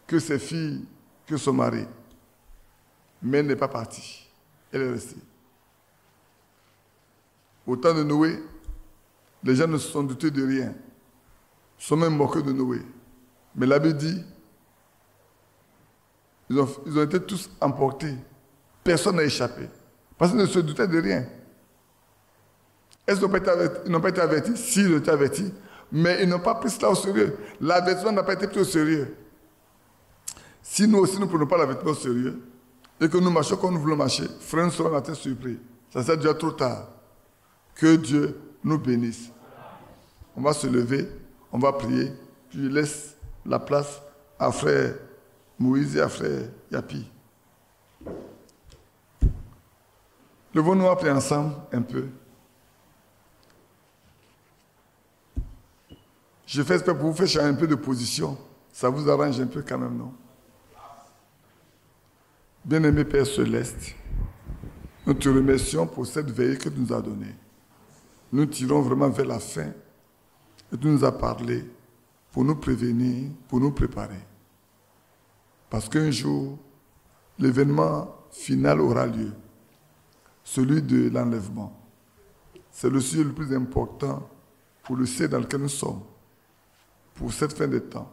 Speaker 1: que ses filles, que son mari. Mais elle n'est pas partie. Elle est restée. Au temps de Noé, les gens ne se sont doutés de rien. Ils sont même moqués de Noé. Mais la Bible dit, ils ont été tous emportés. Personne n'a échappé. Parce qu'ils ne se doutaient de rien. Est-ce qu'ils n'ont pas été avertis? Si, ils ont été avertis. Mais ils n'ont pas pris cela au sérieux. L'avertissement n'a pas été pris au sérieux. Si nous aussi, nous ne prenons pas l'avertissement au sérieux, et que nous marchons comme nous voulons marcher, frère, nous serons matin surpris. Ça sera déjà trop tard. Que Dieu nous bénisse. On va se lever, on va prier, puis je laisse la place à frère Moïse et à frère Yapi. Levons-nous à prier ensemble un peu. Je fais exprès pour vous faire changer un peu de position. Ça vous arrange un peu quand même, non? Bien-aimé Père Céleste, nous te remercions pour cette veille que tu nous as donnée. Nous tirons vraiment vers la fin et tu nous as parlé pour nous prévenir, pour nous préparer. Parce qu'un jour, l'événement final aura lieu, celui de l'enlèvement. C'est le sujet le plus important pour le ciel dans lequel nous sommes, pour cette fin des temps.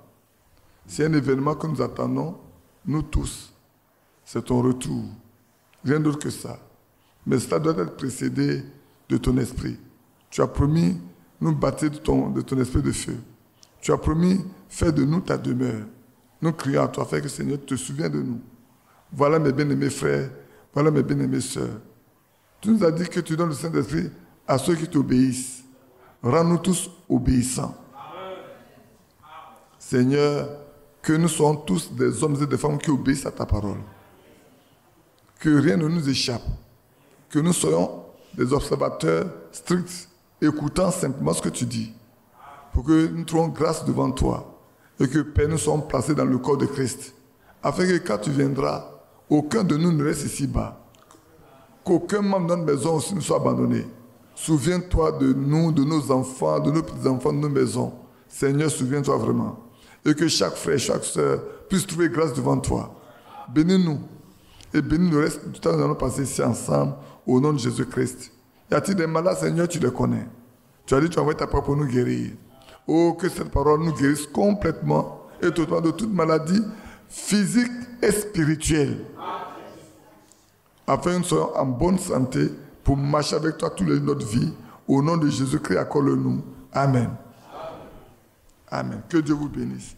Speaker 1: C'est un événement que nous attendons, nous tous. C'est ton retour. Rien d'autre que ça. Mais cela doit être précédé de ton esprit. Tu as promis nous bâtir de ton esprit de feu. Tu as promis faire de nous ta demeure. Nous crions à toi, afin que Seigneur te souviens de nous. Voilà mes bien-aimés frères, voilà mes bien-aimées sœurs. Tu nous as dit que tu donnes le Saint-Esprit à ceux qui t'obéissent. Rends-nous tous obéissants. Seigneur, que nous soyons tous des hommes et des femmes qui obéissent à ta parole. Que rien ne nous échappe. Que nous soyons des observateurs stricts, écoutant simplement ce que tu dis. Pour que nous trouvions grâce devant toi. Et que, Père, nous soyons placés dans le corps de Christ. Afin que quand tu viendras, aucun de nous ne reste ici-bas. Qu'aucun membre de notre maison aussi ne soit abandonné. Souviens-toi de nous, de nos enfants, de nos petits-enfants, de nos maisons. Seigneur, souviens-toi vraiment. Et que chaque frère, chaque soeur puisse trouver grâce devant toi. Bénis-nous. Et bénis le reste du temps que nous allons passer ici ensemble, au nom de Jésus-Christ. Y a-t-il des malades, Seigneur, tu les connais. Tu as dit, tu as envoyé ta parole pour nous guérir. Oh, que cette parole nous guérisse complètement et totalement de toute maladie physique et spirituelle. Afin que nous soyons en bonne santé pour marcher avec toi tous les jours de notre vie. Au nom de Jésus-Christ, accorde-le-nous. Amen. Amen. Que Dieu vous bénisse.